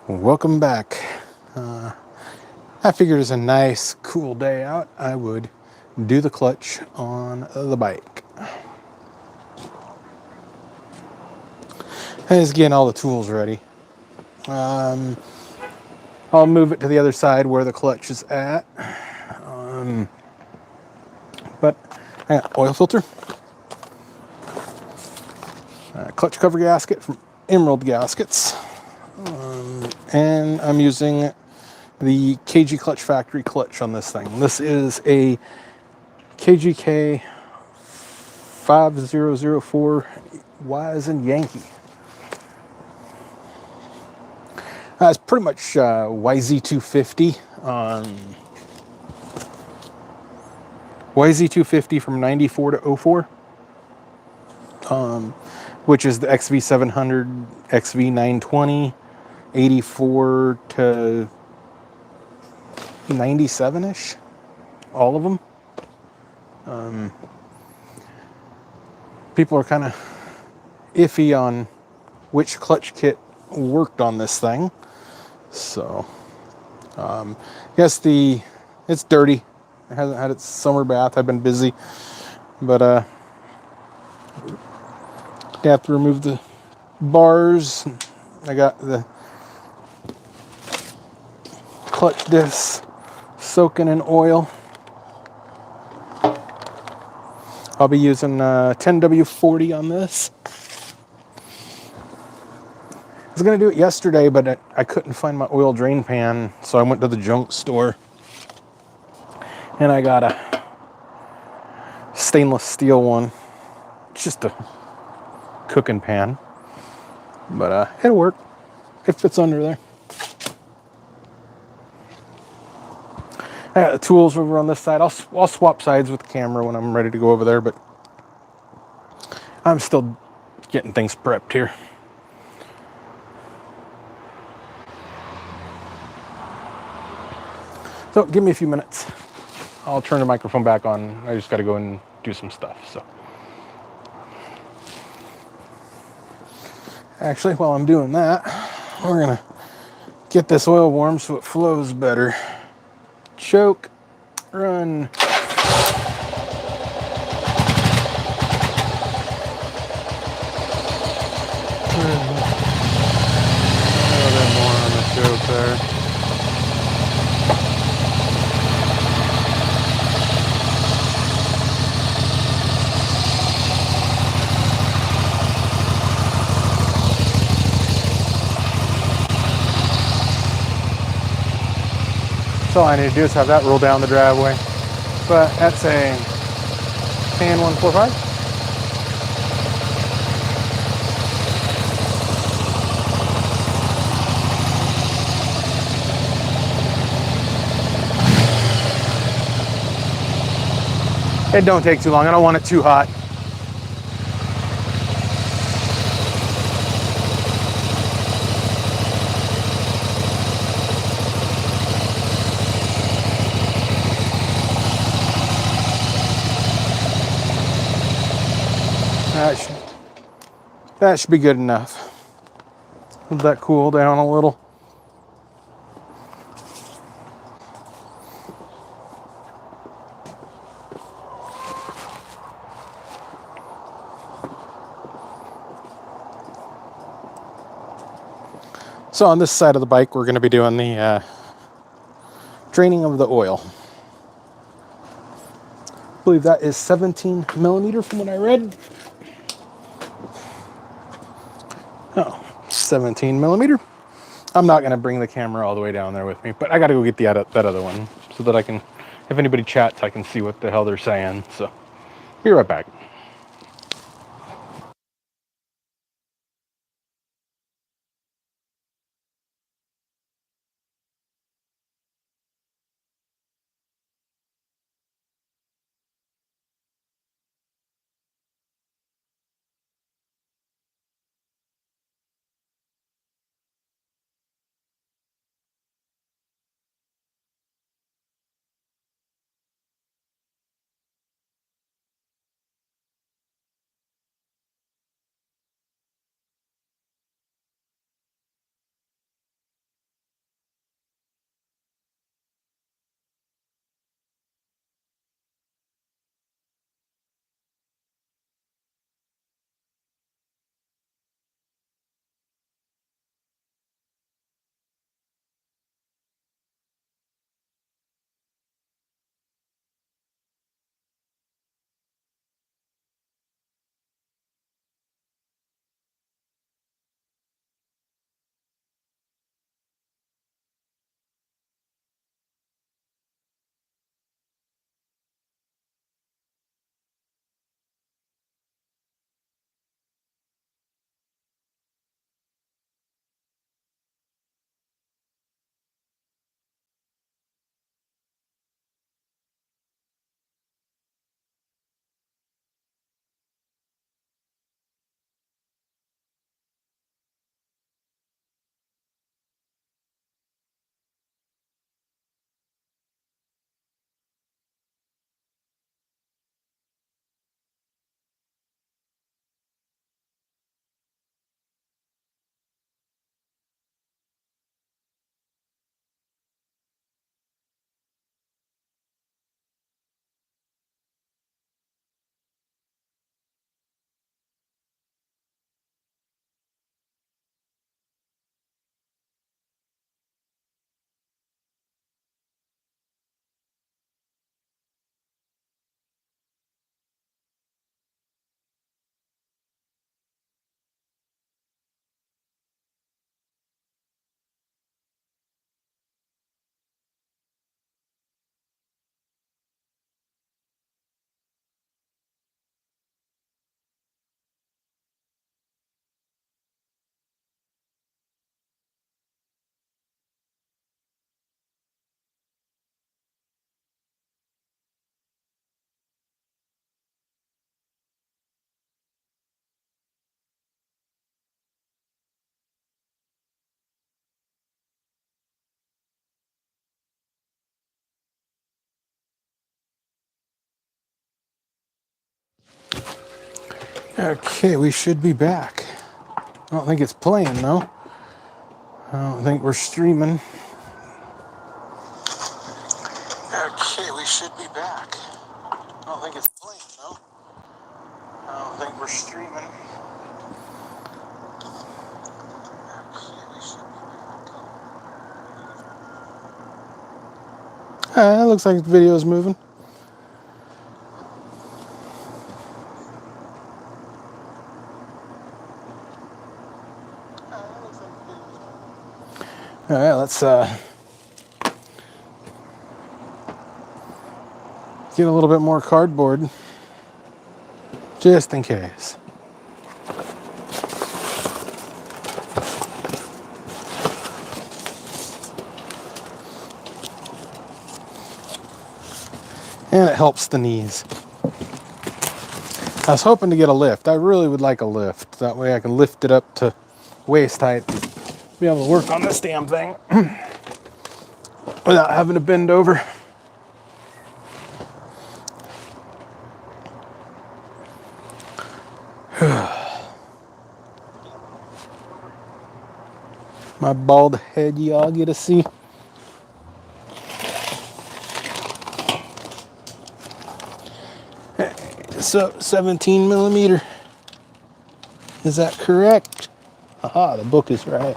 Welcome back. I figured it's a nice, cool day out. I would do the clutch on the bike. And just getting all the tools ready. I'll move it to the other side where the clutch is at. But I got oil filter, clutch cover gasket from Emerald Gaskets, and I'm using the KG Clutch Factory clutch on this thing. This is a KGK 5004 Y as in Yankee. It's pretty much YZ250. YZ250 from 94 to 04, which is the XV700, XV920, 84 to 97-ish, all of them. People are kind of iffy on which clutch kit worked on this thing. So, yes, it's dirty. It hasn't had its summer bath. I've been busy, but you have to remove the bars. I got the clutch discs soaking in oil. I'll be using 10W40 on this. I was going to do it yesterday, but I couldn't find my oil drain pan, so I went to the junk store. And I got a stainless steel one. It's just a cooking pan. But it'll work. It fits under there. I got the tools over on this side. I'll swap sides with the camera when I'm ready to go over there, but I'm still getting things prepped here. So give me a few minutes. I'll turn the microphone back on. I just got to go and do some stuff. So actually, while I'm doing that, we're gonna get this oil warm so it flows better. Choke, run. A little bit more on the choke there. So all I need to do is have that roll down the driveway. But that's a Pan 145. It don't take too long. I don't want it too hot. That should be good enough. Let that cool down a little. So on this side of the bike, we're going to be doing the draining of the oil. I believe that is 17 millimeter from what I read. Oh, 17 millimeter. I'm not going to bring the camera all the way down there with me, but I got to go get that other one so that I can, if anybody chats, I can see what the hell they're saying. So, be right back. Okay, we should be back. I don't think it's playing though. I don't think we're streaming. Okay, we should be back. I don't think it's playing though. I don't think we're streaming. Okay, we should be back. It looks like the video's moving. All right, let's get a little bit more cardboard, just in case. And it helps the knees. I was hoping to get a lift. I really would like a lift. That way I can lift it up to waist height and be able to work on this damn thing without having to bend over. My bald head, y'all get to see. So 17 millimeter. Is that correct? Aha, the book is right.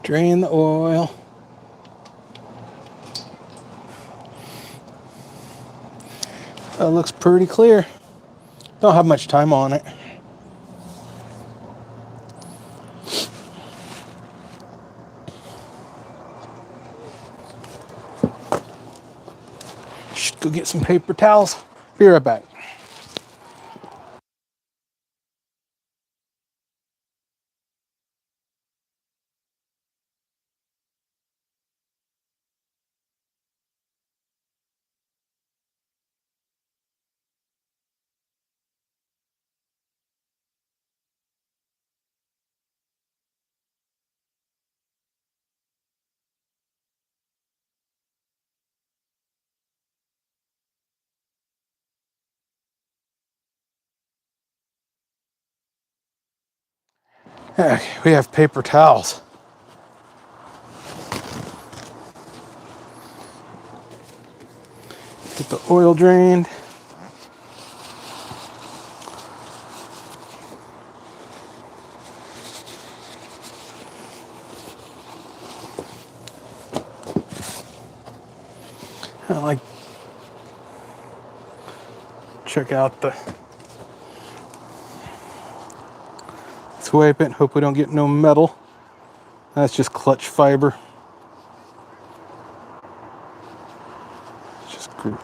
Drain the oil. That looks pretty clear. Don't have much time on it. Should go get some paper towels. Be right back. Okay, we have paper towels. Get the oil drained. I like check out the. Let's wipe it. Hope we don't get no metal. That's just clutch fiber. Just good.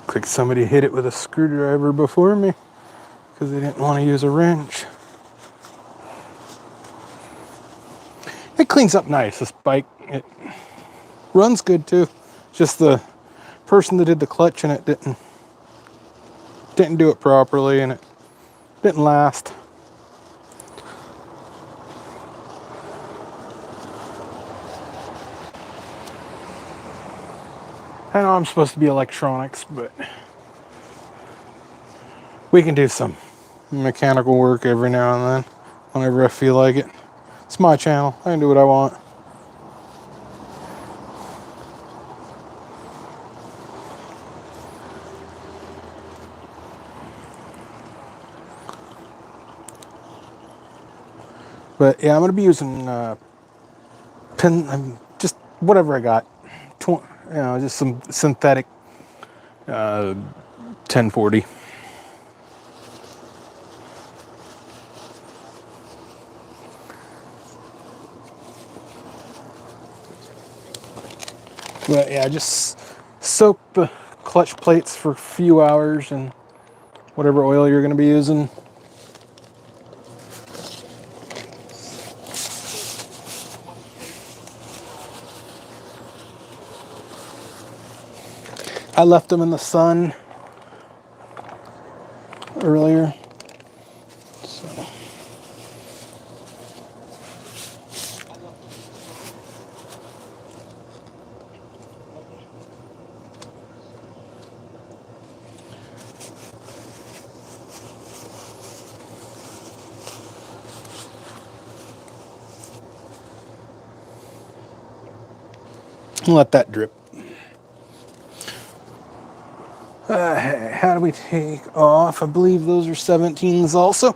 Looks like somebody hit it with a screwdriver before me because they didn't want to use a wrench. It cleans up nice, this bike. It runs good too. Just the person that did the clutch and it didn't do it properly and it didn't last. I know I'm supposed to be electronics, but we can do some mechanical work every now and then, whenever I feel like it. It's my channel. I can do what I want. But yeah, I'm going to be using just whatever I got. Just some synthetic 1040. But yeah, just soak the clutch plates for a few hours in whatever oil you're going to be using. I left them in the sun earlier. So. Let that drip. How do we take off? I believe those are 17s also.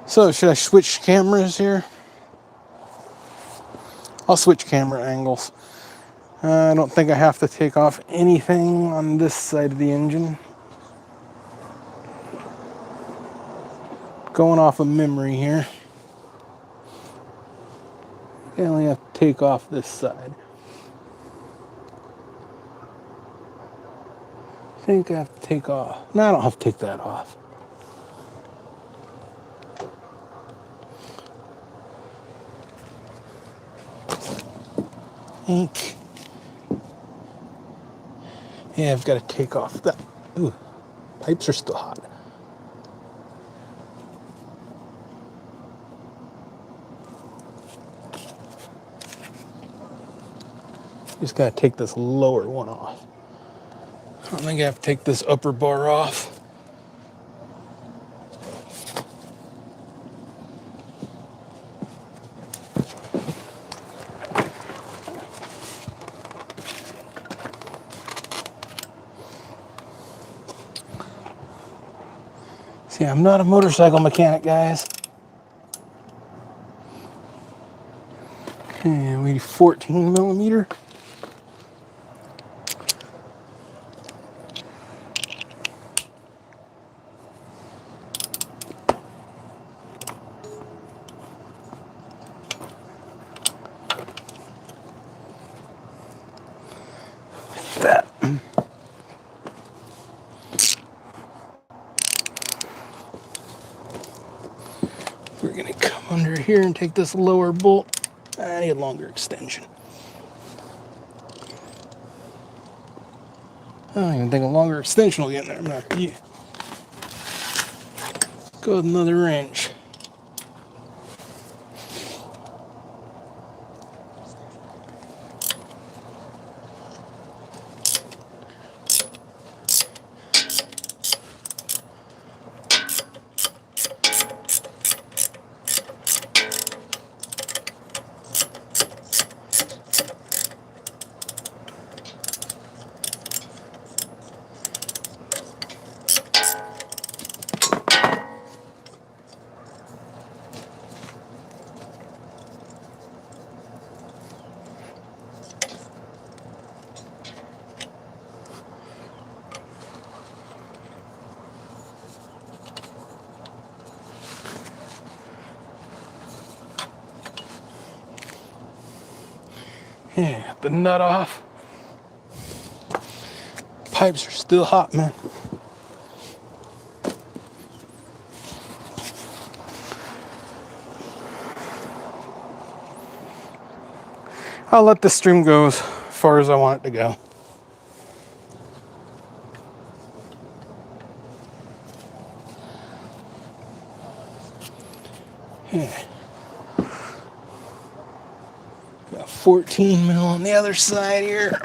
So should I switch cameras here? I'll switch camera angles. I don't think I have to take off anything on this side of the engine. Going off of memory here. I only have to take off this side. I think I have to take off. No, I don't have to take that off. Ink. Yeah, I've got to take off that. Ooh, pipes are still hot. Just got to take this lower one off. I don't think I have to take this upper bar off. See, I'm not a motorcycle mechanic, guys. Okay, we 14 millimeter. That. We're going to come under here and take this lower bolt. I need a longer extension. I don't even think a longer extension will get in there. I'm not going to go with another wrench. Yeah, got the nut off. Pipes are still hot, man. I'll let the stream go as far as I want it to go. Yeah. Got 14 mil on the other side here.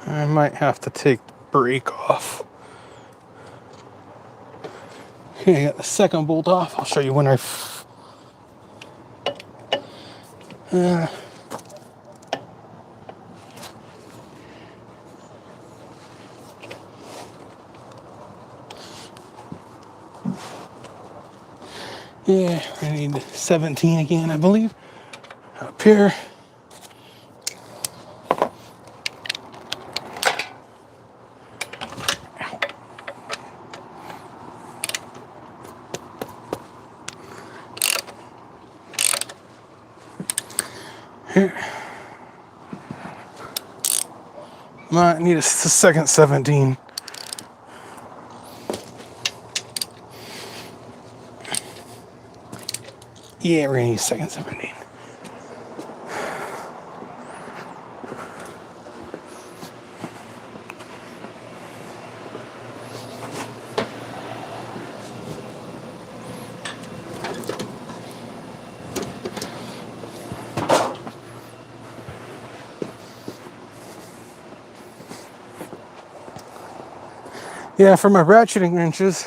I might have to take the brake off. Okay, I got the second bolt off. I'll show you when I Yeah, I need 17 again, I believe. Up here. Here. Might need a second 17. Yeah, we're gonna need a second 17. Yeah, for my ratcheting wrenches,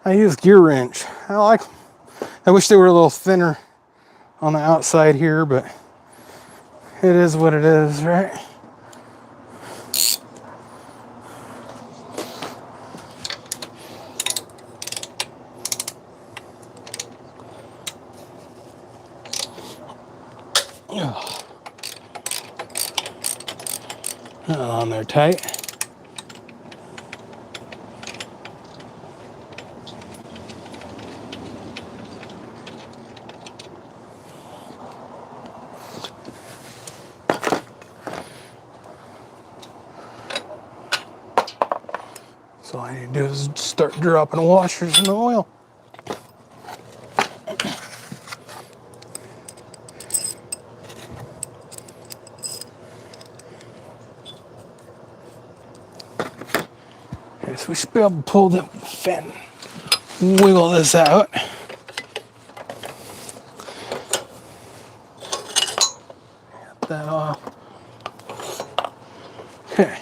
I use gear wrench. I wish they were a little thinner on the outside here, but it is what it is, right? Oh, on there tight. So all I need to do is start dropping washers in the oil. Okay, so we should be able to pull the fin, wiggle this out. Get that off. Okay.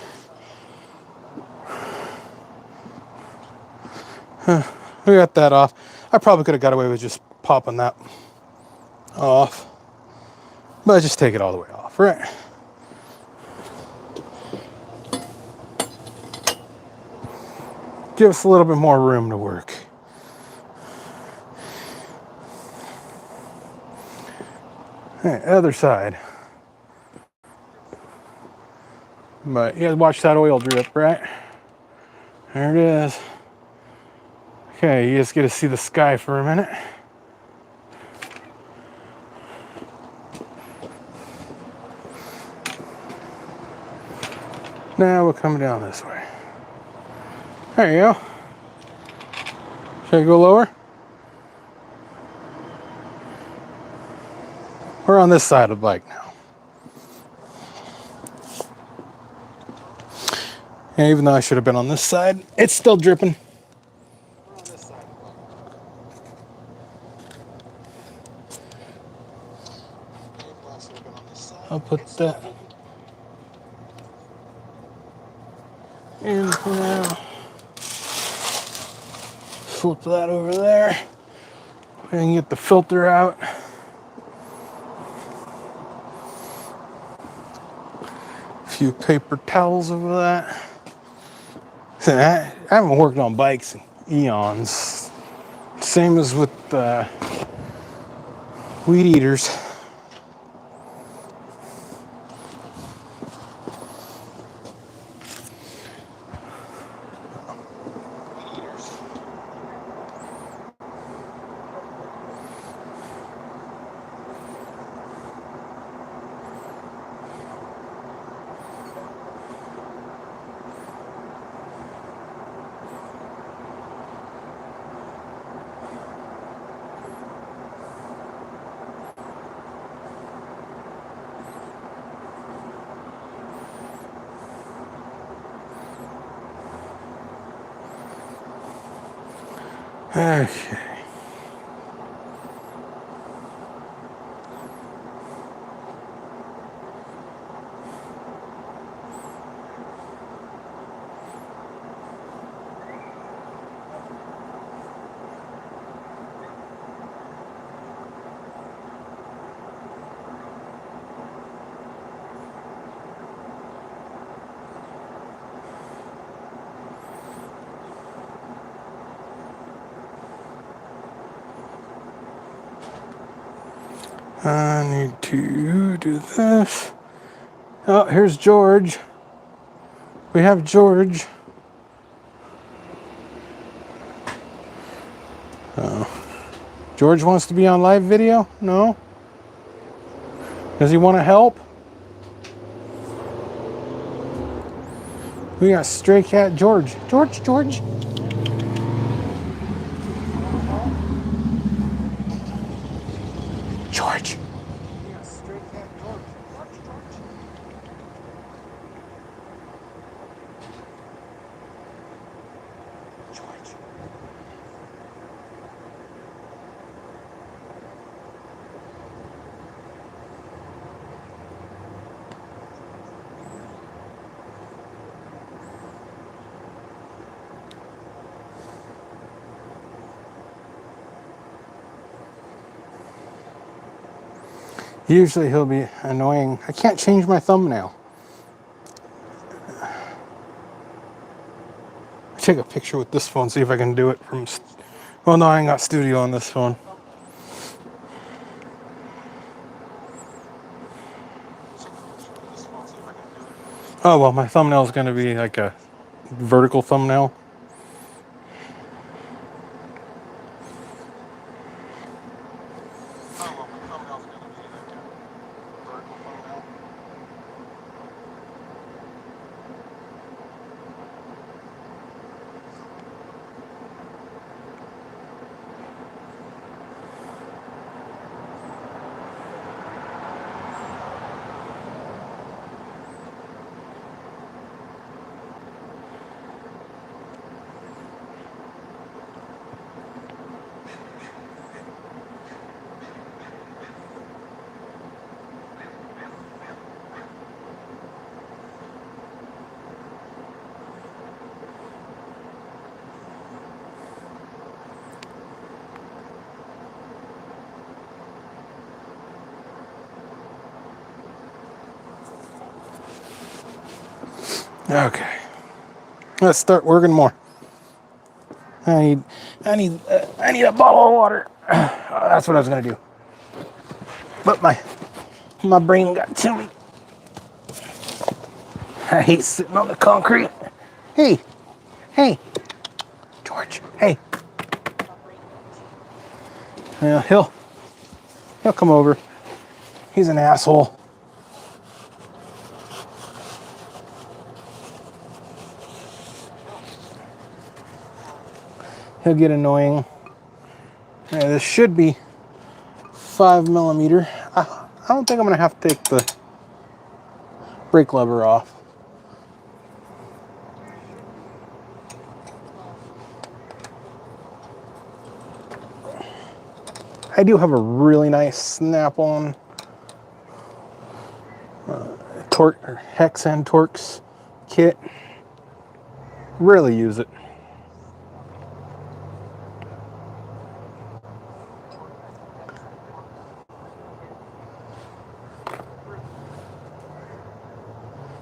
We got that off. I probably could have got away with just popping that off, but just take it all the way off, right? Give us a little bit more room to work. All right, other side. But you guys watch that oil drip, right? There it is. Okay, you just get to see the sky for a minute. Now we're coming down this way. There you go. Should I go lower? We're on this side of the bike now. And even though I should have been on this side, it's still dripping. We're on this side of the bike. I'll put that in for now. Flip that over there. We can get the filter out. A few paper towels over that. I haven't worked on bikes in eons. Same as with weed eaters. Okay. I need to do this. Oh, here's George. We have George. George wants to be on live video? No? Does he want to help? We got stray cat George. George. George. We got stray cat George. George. Usually he'll be annoying. I can't change my thumbnail. Take a picture with this phone, see if I can do it from... Well, no, I ain't got studio on this phone. Oh, well, my thumbnail is going to be like a vertical thumbnail. Okay, let's start working more. I need a bottle of water. That's what I was gonna do, but my brain got to me. I hate sitting on the concrete. Hey, George. Hey. Yeah, he'll come over. He's an asshole. He'll get annoying. Yeah, this should be 5mm. I don't think I'm gonna have to take the brake lever off. I do have a really nice snap-on torque or hex and Torx kit. Rarely use it.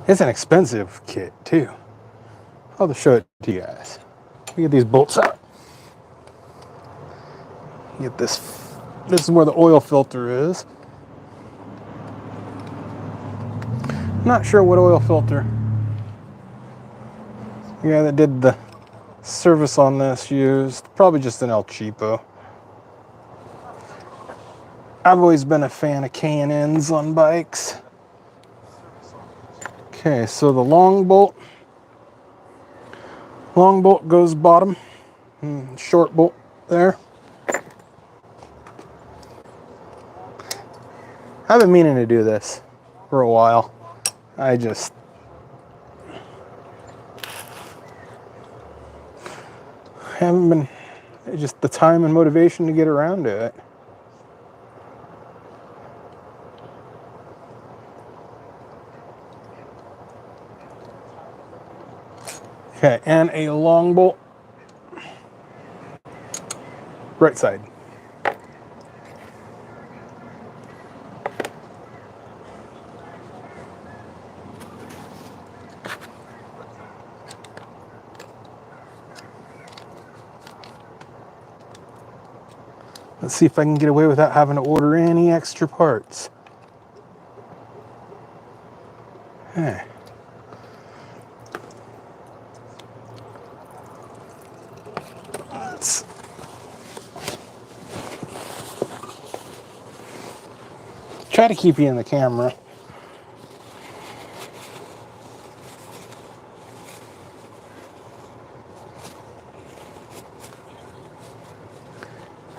It's an expensive kit too. I'll just show it to you guys. You get these bolts out. You get this. This is where the oil filter is. Not sure what oil filter. Yeah, that did the service on this used. Probably just an El Cheapo. I've always been a fan of K&Ns on bikes. Okay, so the long bolt goes bottom, short bolt there. I've been meaning to do this for a while. I just haven't been, just the time and motivation to get around to it. Okay, and a long bolt, right side. Let's see if I can get away without having to order any extra parts. Hey. Let's try to keep you in the camera.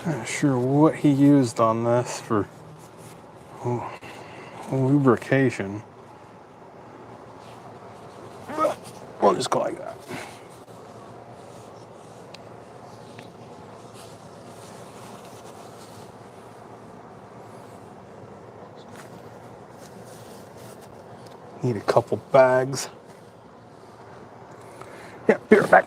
Not sure what he used on this for lubrication. But we'll just go like that. Need a couple bags. Yeah, be right back.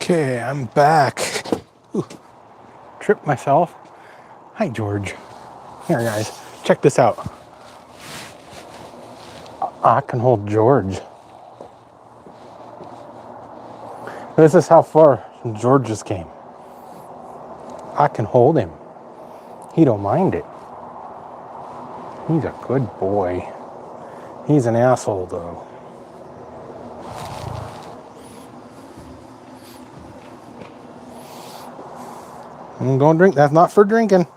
Okay, I'm back. Ooh, tripped myself. Hi, George. Here, guys, check this out. I can hold George. This is how far George just came. I can hold him. He don't mind it. He's a good boy. He's an asshole, though. Don't drink. That's not for drinking.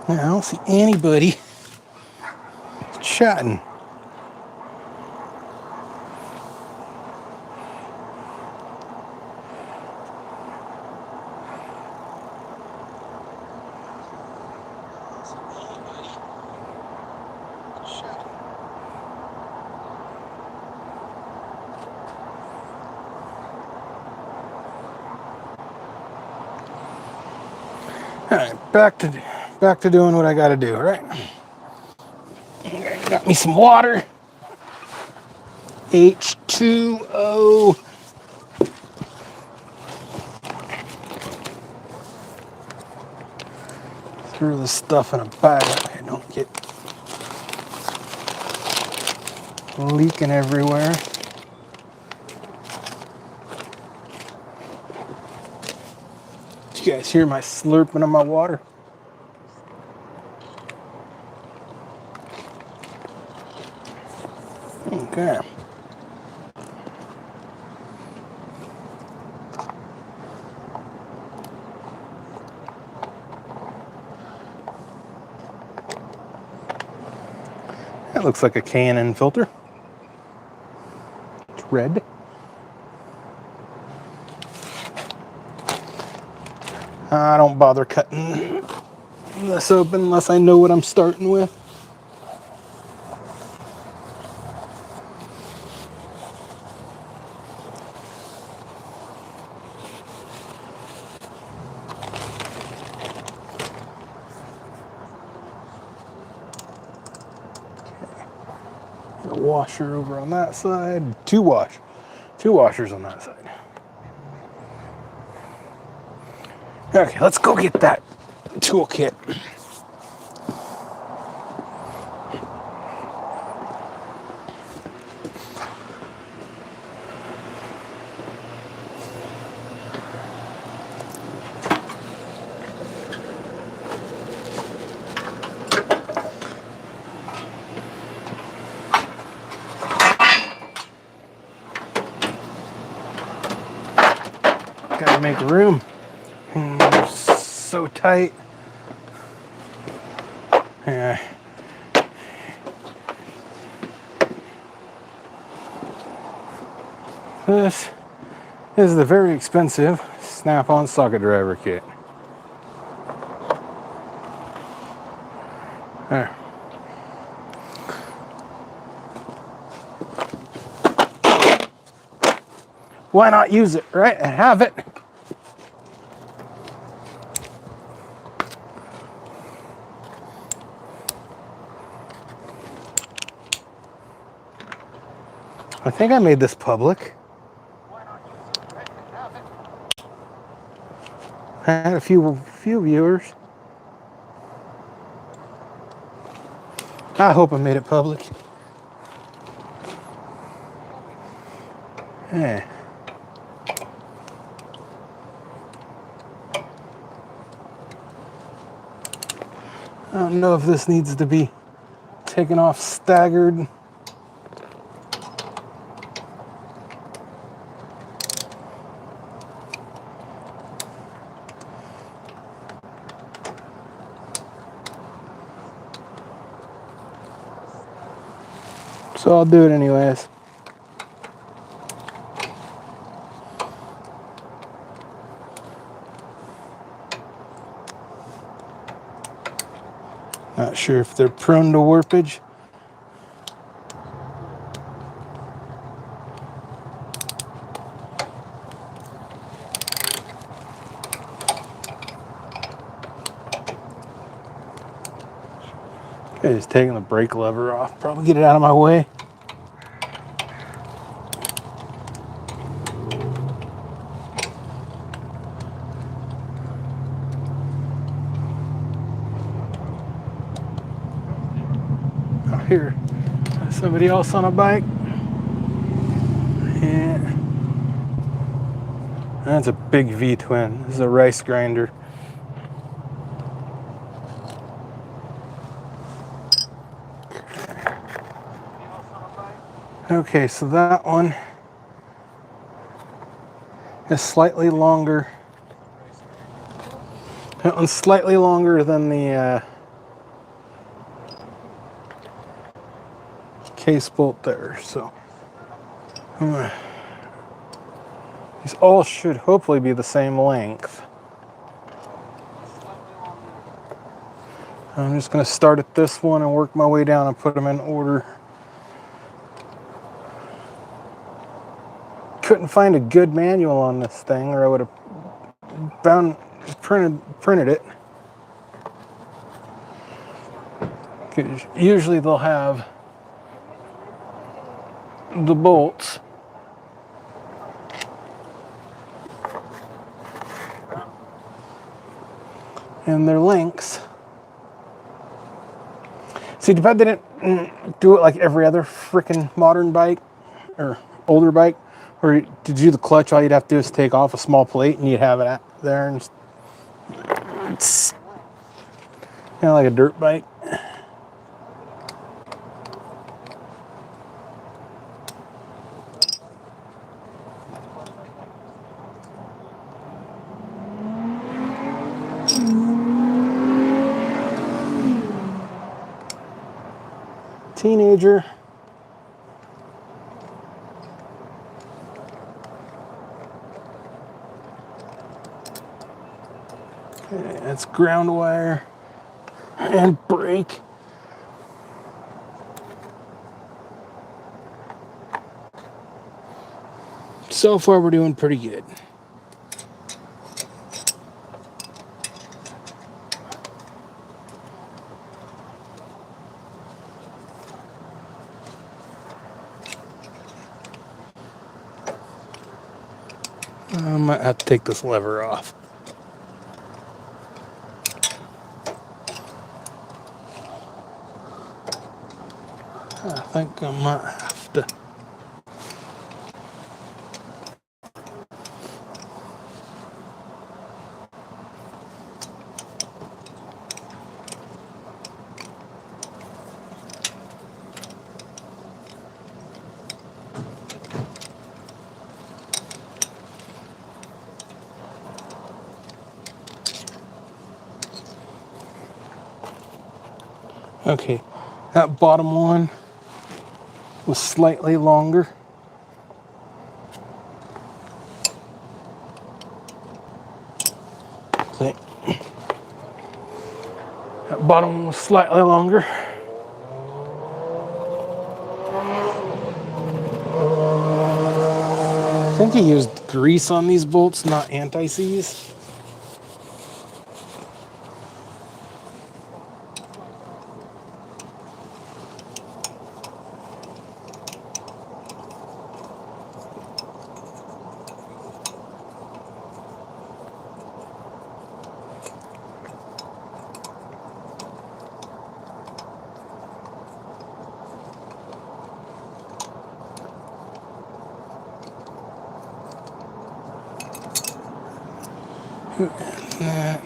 I don't see anybody chatting. Alright, back to doing what I gotta do, right? Okay, got me some water. H2O. Throw this stuff in a bag. Okay, don't get leaking everywhere. Did you guys hear my slurping of my water? Okay. That looks like a K&N filter. It's red. I don't bother cutting this open unless I know what I'm starting with. A washer over on that side. Two washers on that side. Okay, let's go get that toolkit. Gotta make room. So tight. Yeah. This is the very expensive snap-on socket driver kit. There. Why not use it, right? I have it. I think I made this public. I had a few viewers. I hope I made it public. Yeah. I don't know if this needs to be taken off staggered. So I'll do it anyways. Not sure if they're prone to warpage. Okay, just taking the brake lever off. Probably get it out of my way. Oh, here, somebody else on a bike. Yeah. That's a big V-twin. This is a rice grinder. Okay, so that one is slightly longer. That one's slightly longer than the case bolt there. So these all should hopefully be the same length. I'm just going to start at this one and work my way down and put them in order. Couldn't find a good manual on this thing, or I would have printed it. 'Cause usually they'll have the bolts and their links. See, too bad they didn't do it like every other freaking modern bike or older bike, where to do the clutch, all you'd have to do is take off a small plate and you'd have it there, and it's kind of like a dirt bike. Teenager. Okay, that's ground wire and brake. So far, we're doing pretty good. I might have to take this lever off. I think I might have to. Okay, that bottom one was slightly longer. See, that bottom one was slightly longer. I think he used grease on these bolts, not anti-seize. And that.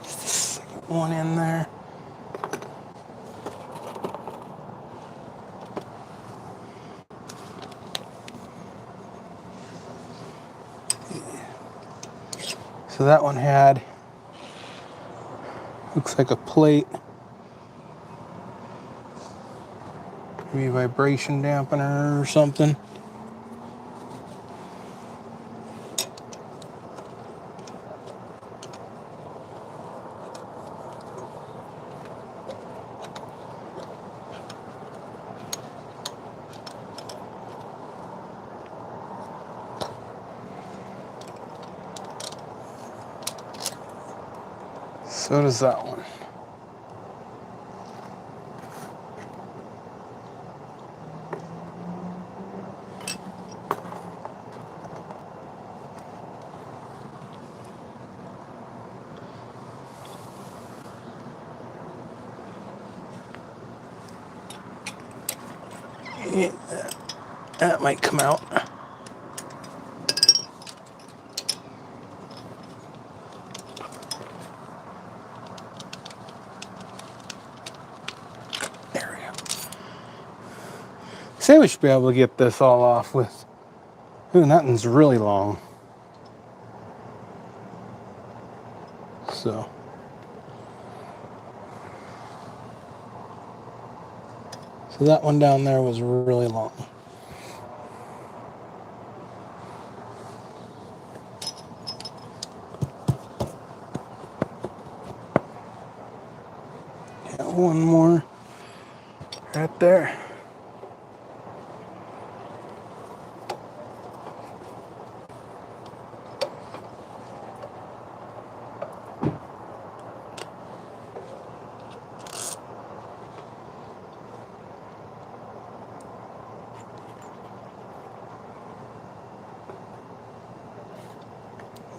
Just the second one in there. So that one had, looks like a plate, maybe vibration dampener or something. So does that one. Yeah, that might come out. There we go. Say we should be able to get this all off with. Ooh, that one's really long. So that one down there was really long. Got one more right there.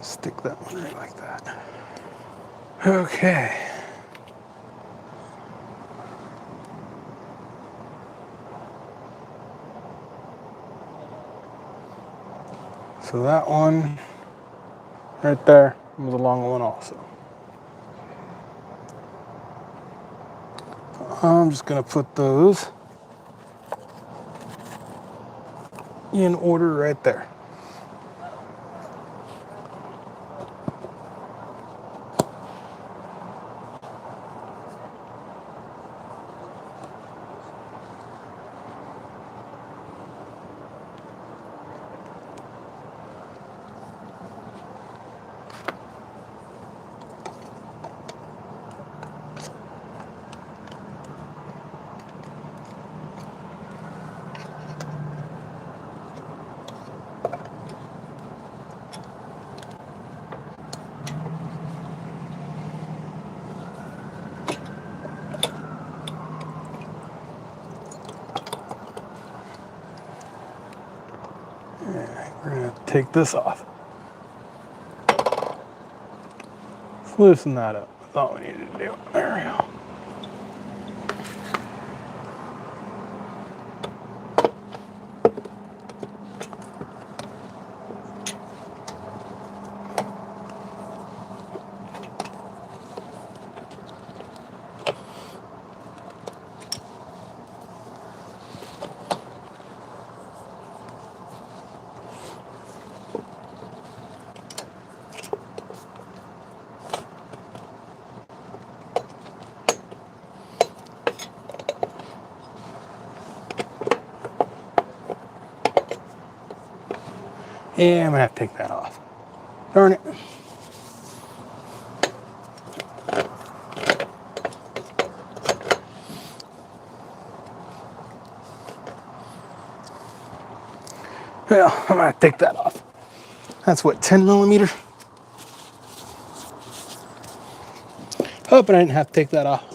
Stick that one right like that. Okay. So that one right there was a long one also. I'm just gonna put those in order right there. We're gonna take this off. Let's loosen that up. That's all we needed to do. There we go. Yeah, I'm gonna have to take that off. Darn it. Well, I'm gonna take that off. That's what, 10 millimeter? Oh, but I didn't have to take that off.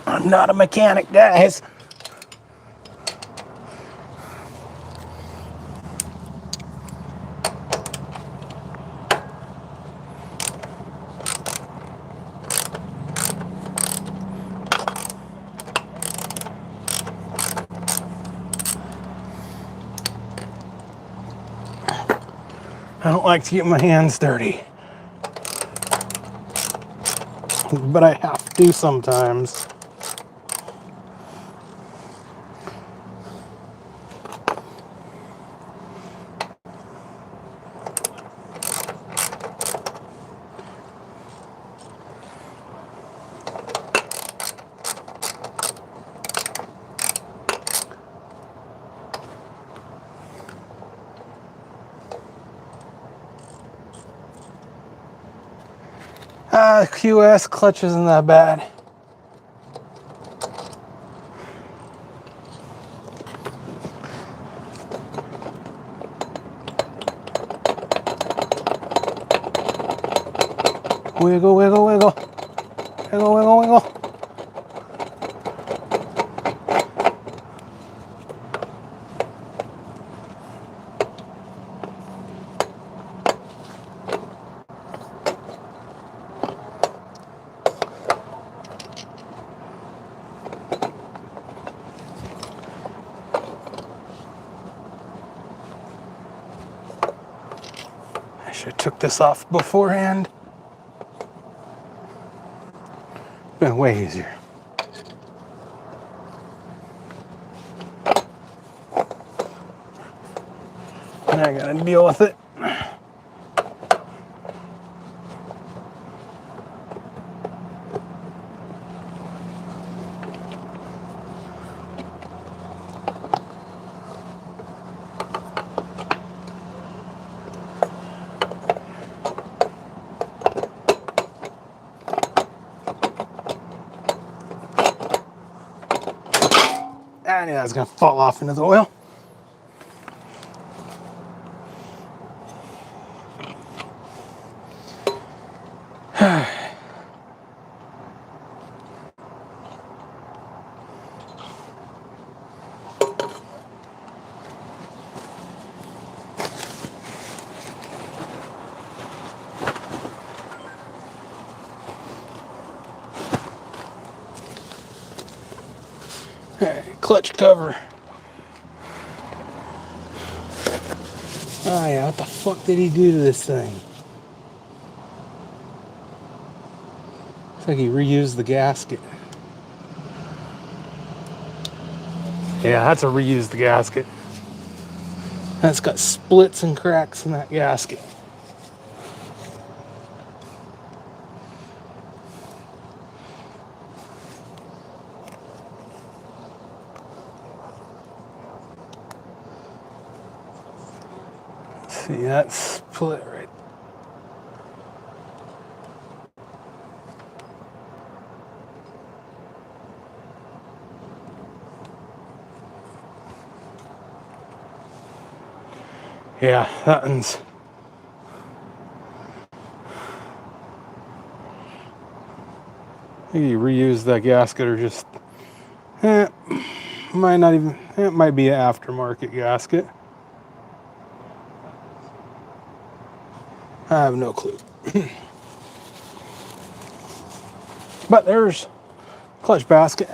I'm not a mechanic, guys. I don't like to get my hands dirty, but I have to sometimes. QS clutch isn't that bad. Wiggle, wiggle, wiggle. Wiggle, wiggle, wiggle. I should have took this off beforehand. Been way easier. And I gotta deal with it. I knew that was going to fall off into the oil. Clutch cover. Oh yeah, what the fuck did he do to this thing? Looks like he reused the gasket. Yeah, that's a reused gasket. That's got splits and cracks in that gasket. See, that's split right. Yeah, that one's. I think you reused that gasket or just. Might not even. It might be an aftermarket gasket. I have no clue. But there's clutch basket.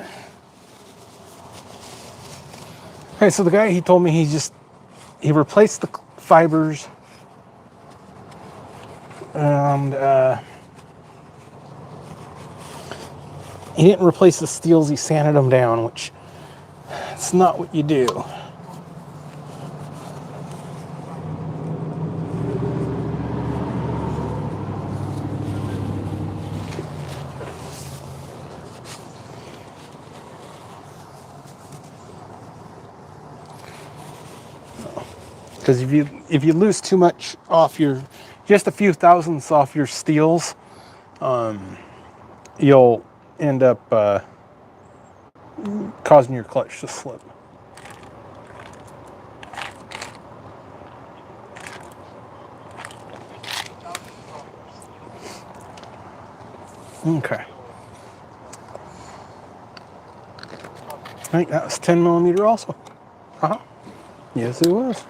Okay, so the guy, he told me he replaced the fibers and he didn't replace the steels, he sanded them down, which it's not what you do. Because if you lose too much off your, just a few thousandths off your steels, you'll end up causing your clutch to slip. Okay. I think that was 10 millimeter also. Uh-huh. Yes, it was.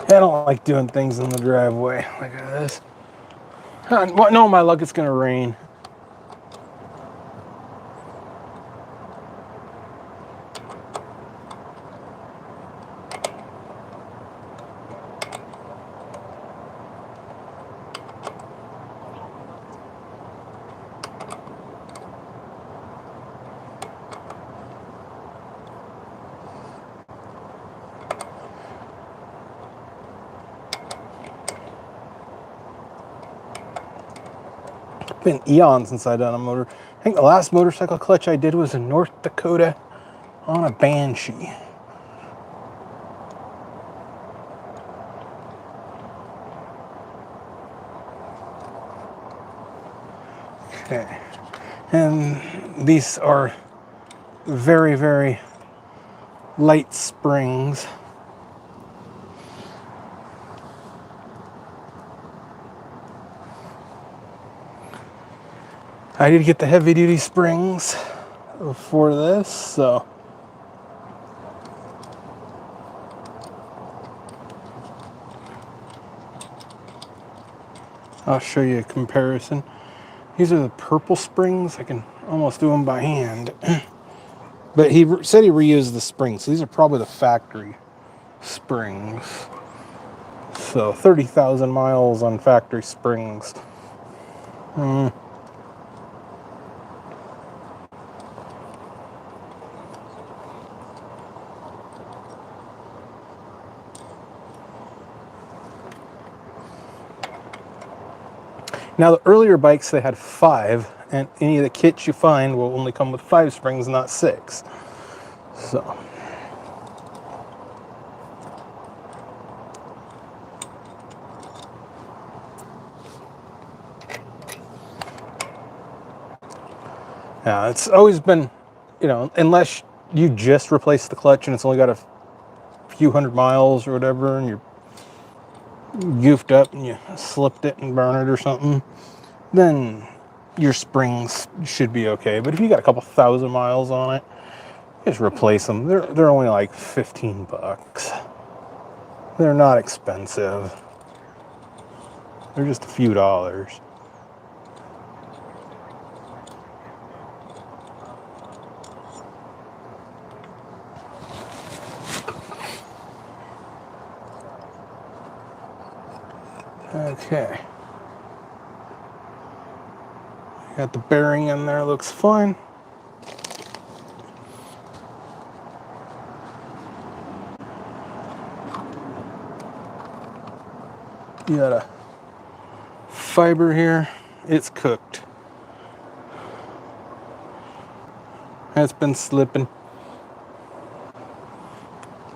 I don't like doing things in the driveway like this. No, my luck, it's gonna rain. Been eons since I've done a motor. I think the last motorcycle clutch I did was in North Dakota on a Banshee. Okay. And these are very, very light springs. I did get the heavy duty springs for this, so I'll show you a comparison. These are the purple springs. I can almost do them by hand. But he said he reused the springs, so these are probably the factory springs. So 30,000 miles on factory springs. Now, the earlier bikes, they had 5, and any of the kits you find will only come with 5 springs, not 6. So, yeah, it's always been, you know, unless you just replace the clutch and it's only got a few hundred miles or whatever, and you're goofed up and you slipped it and burned it or something, then your springs should be okay. But if you got a couple thousand miles on it, just replace them. They're only like 15 bucks. They're not expensive. They're just a few dollars. Okay. Got the bearing in there, looks fine. You got a fiber here. It's cooked. It's been slipping.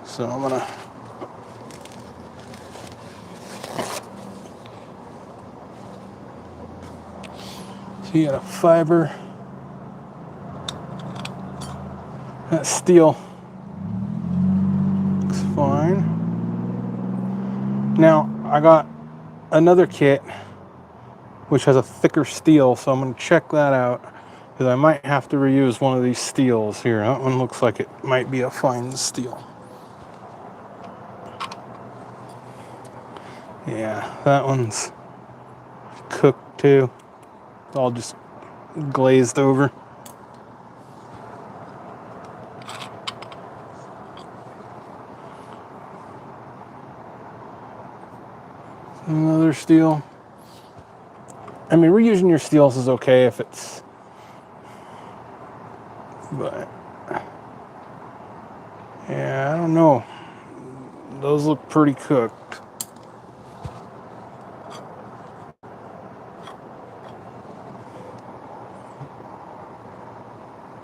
So I'm gonna so you got a fiber. That steel looks fine. Now I got another kit which has a thicker steel, so I'm going to check that out because I might have to reuse one of these steels here. That one looks like it might be a fine steel. Yeah, that one's cooked too. It's all just glazed over. Another steel. I mean, reusing your steels is okay if it's, but yeah, I don't know. Those look pretty cooked.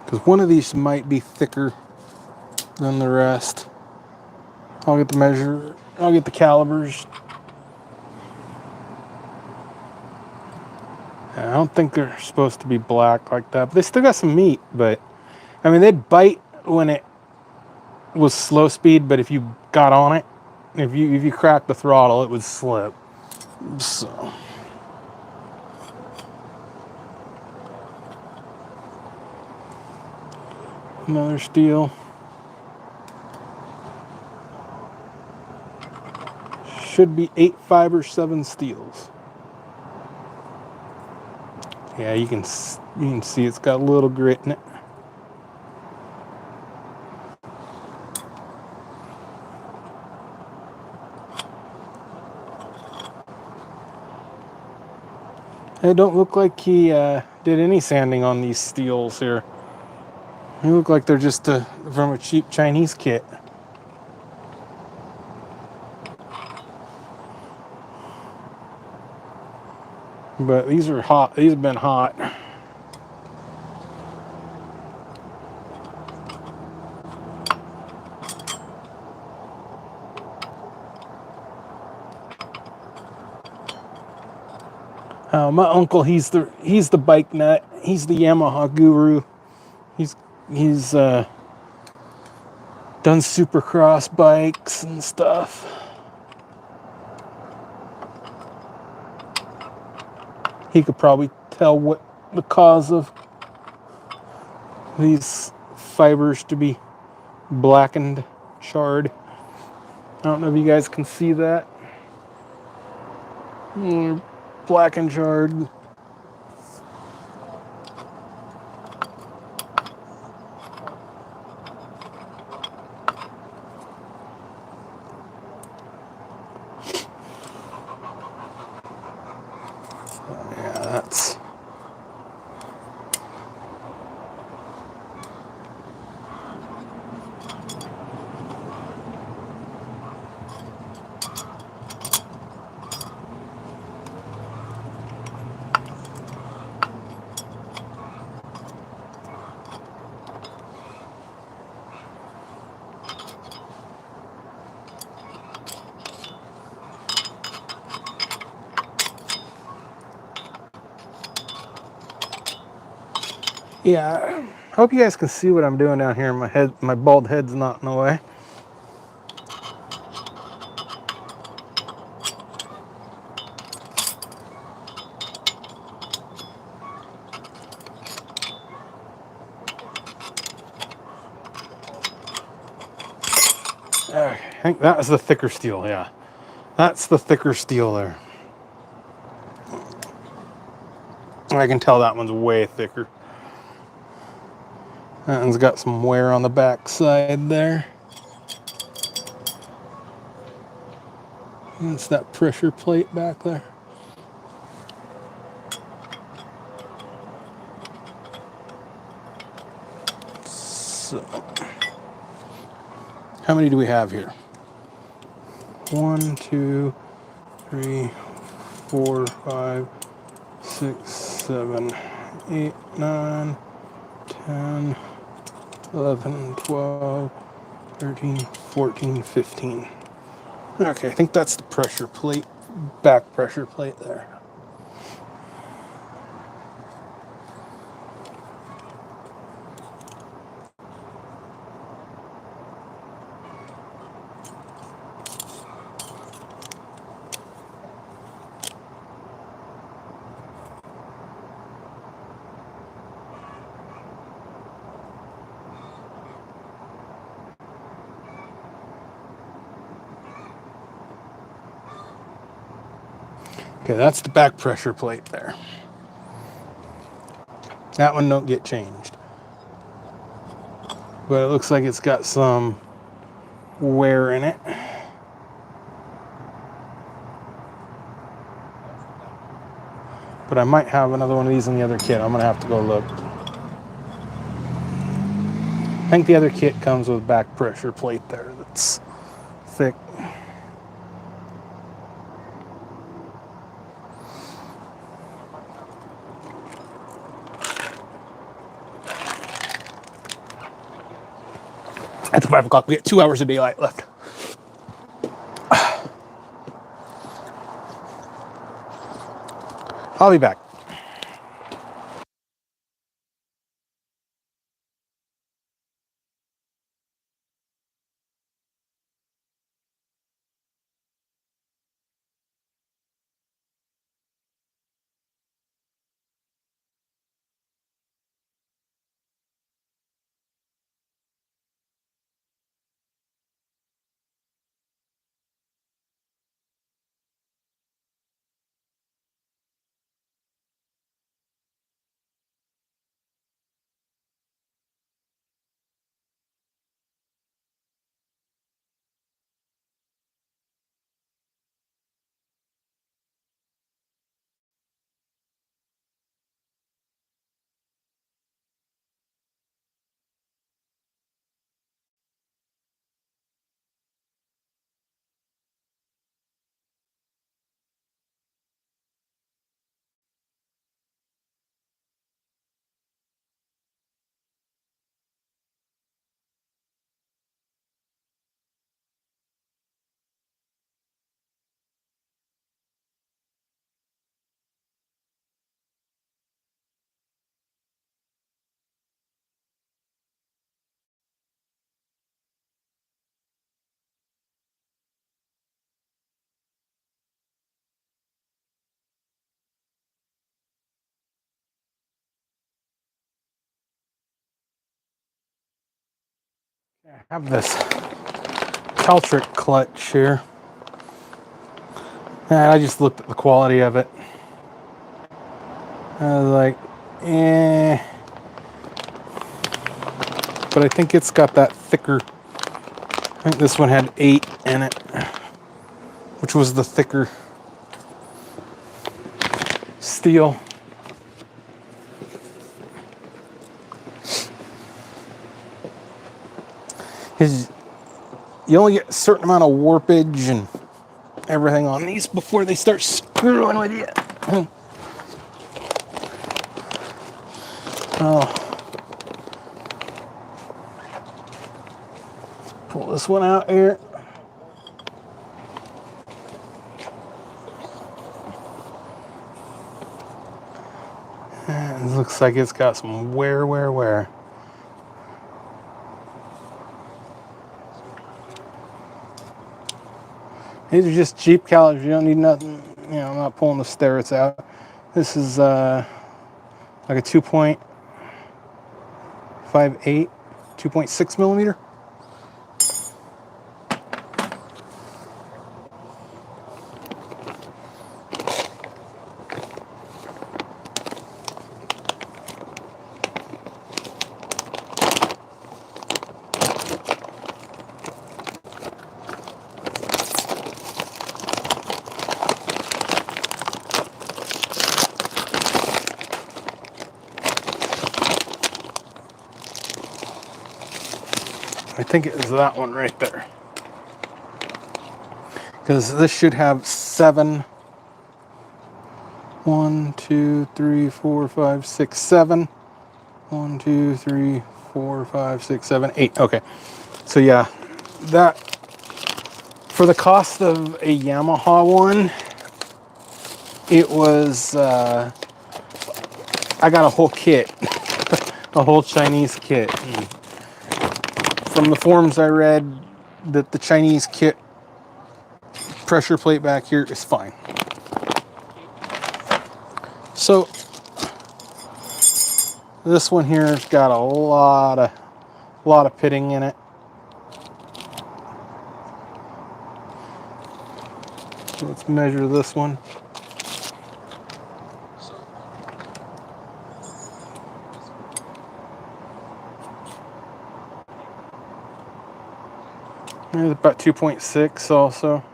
Because one of these might be thicker than the rest. I'll get the measure, I'll get the calibers. I don't think they're supposed to be black like that, but they still got some meat. But I mean, they'd bite when it was slow speed, but if you got on it, if you cracked the throttle, it would slip. So another steel. Should be 8 fiber, 7 steels. Yeah, you can see it's got a little grit in it. It don't look like he did any sanding on these steels here. They look like they're just from a cheap Chinese kit. But these are hot. These have been hot. My uncle, he's the bike nut. He's the Yamaha guru. He's done supercross bikes and stuff. He could probably tell what the cause of these fibers to be blackened, charred. I don't know if you guys can see that. Black and charred. Yeah, that's... Yeah, I hope you guys can see what I'm doing down here. My head, my bald head's not in the way. Okay, I think that was the thicker steel, yeah. That's the thicker steel there. I can tell that one's way thicker. That one's got some wear on the back side there. That's that pressure plate back there. So, how many do we have here? 1, 2, 3, 4, 5, 6, 7, 8, 9, 10, 11, 12, 13, 14, 15. Okay, I think that's the pressure plate, back pressure plate there. Okay, that's the back pressure plate there. That one don't get changed. But it looks like it's got some wear in it. But I might have another one of these in the other kit. I'm gonna have to go look. I think the other kit comes with back pressure plate there that's thick. At 5 o'clock, we get 2 hours of daylight left. I'll be back. I have this Caltric clutch here. And I just looked at the quality of it. I was like, eh. But I think it's got that thicker. I think this one had 8 in it, which was the thicker steel. You only get a certain amount of warpage and everything on these before they start screwing with you. Oh. Pull this one out here. And Looks like it's got some wear. These are just cheap calipers. You don't need nothing. You know, I'm not pulling the sterets out. This is like a 2.58, 2.6 millimeter. I think it is that one right there. Because this should have 7. 1, 2, 3, 4, 5, 6, 7. 1, 2, 3, 4, 5, 6, 7, 8. Okay. So yeah, that for the cost of a Yamaha one, it was I got a whole kit, a whole Chinese kit. And from the forums I read, that the Chinese kit pressure plate back here is fine. So this one here's got a lot of pitting in it. So let's measure this one. There's about 2.6 also.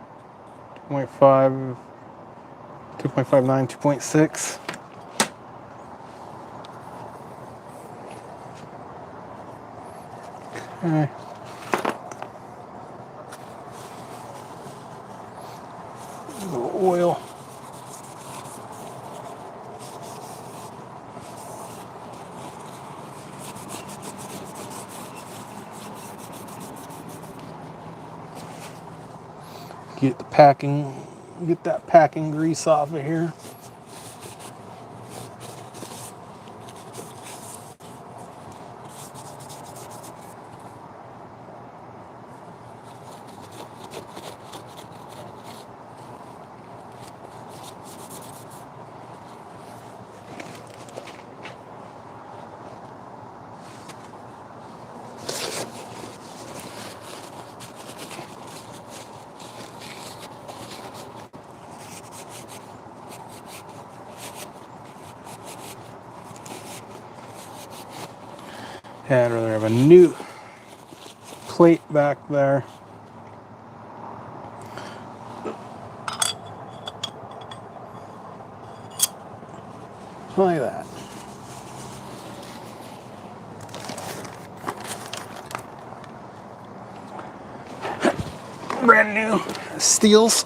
2.5, 2.59, 2.6. Okay. A little oil. Get that packing grease off of here. Yeah, I'd rather have a new plate back there. Like that. Brand new steels.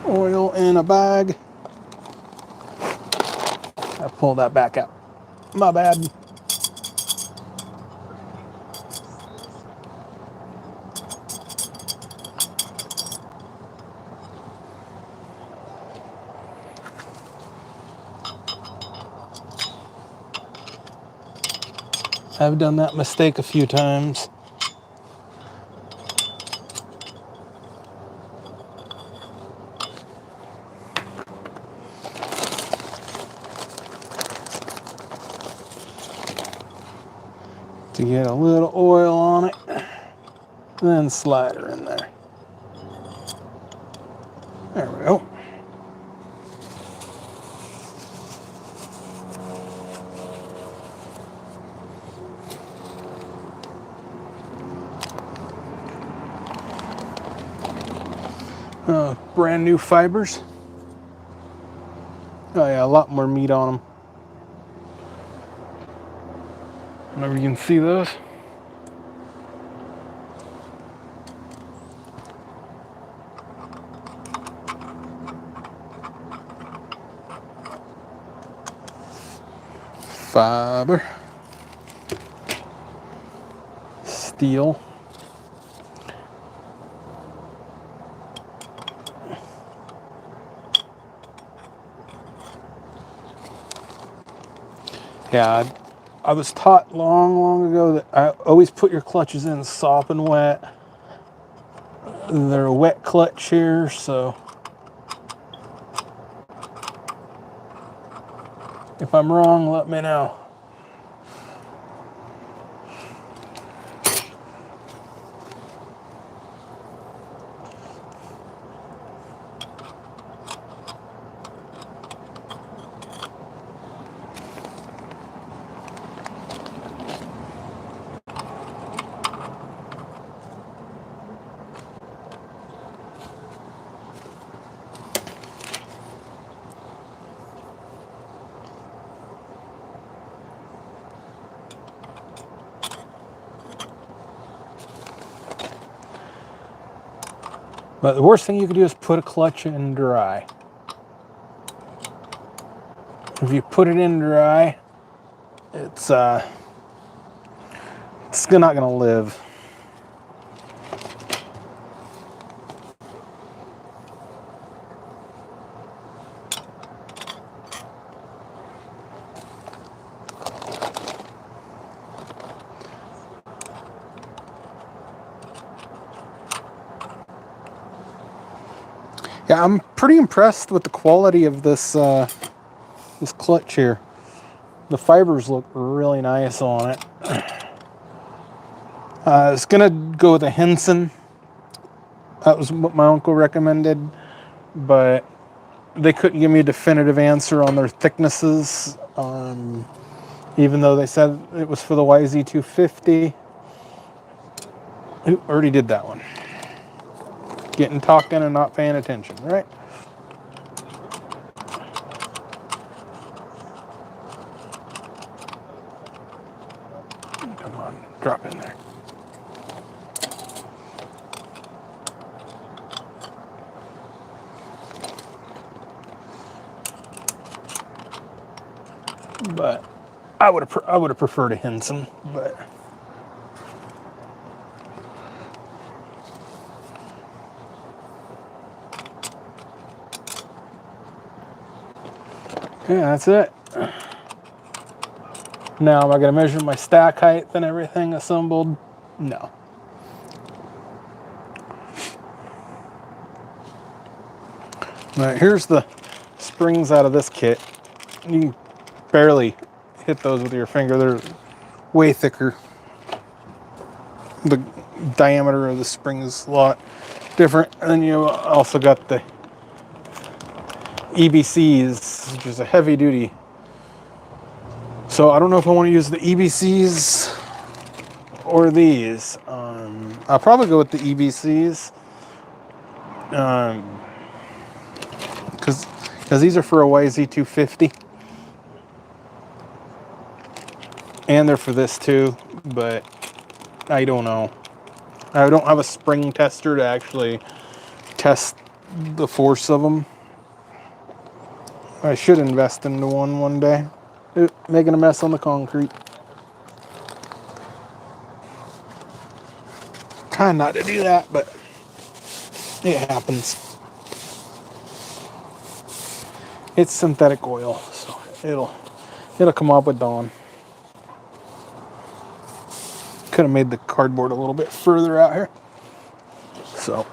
Oil in a bag. I pulled that back out. My bad. I've done that mistake a few times. To get a little oil on it, then slide her in there. There we go. Brand new fibers. Oh yeah, a lot more meat on them. Whenever you can see those. Fiber. Steel. Yeah, I was taught long ago that I always put your clutches in sopping wet. They're a wet clutch here, so if I'm wrong, let me know. But the worst thing you can do is put a clutch in dry. If you put it in dry, it's not gonna live. Yeah, I'm pretty impressed with the quality of this this clutch here. The fibers look really nice on it. I was gonna go with a Henson. That was what my uncle recommended, but they couldn't give me a definitive answer on their thicknesses, even though they said it was for the YZ250. Ooh, already did that one. Getting talking and not paying attention, right? Come on, drop in there. But I would have preferred a Henson, but yeah, that's it. Now, am I going to measure my stack height and everything assembled? No. All right, here's the springs out of this kit. You can barely hit those with your finger. They're way thicker. The diameter of the spring is a lot different. And then you also got the EBCs, which is a heavy duty. So I don't know if I want to use the EBCs or these. I'll probably go with the EBCs. Because these are for a YZ250. And they're for this too, but I don't know. I don't have a spring tester to actually test the force of them. I should invest into one day. Ooh, making a mess on the concrete. Trying not to do that, but it happens. It's synthetic oil, so it'll come up with dawn. Could have made the cardboard a little bit further out here. So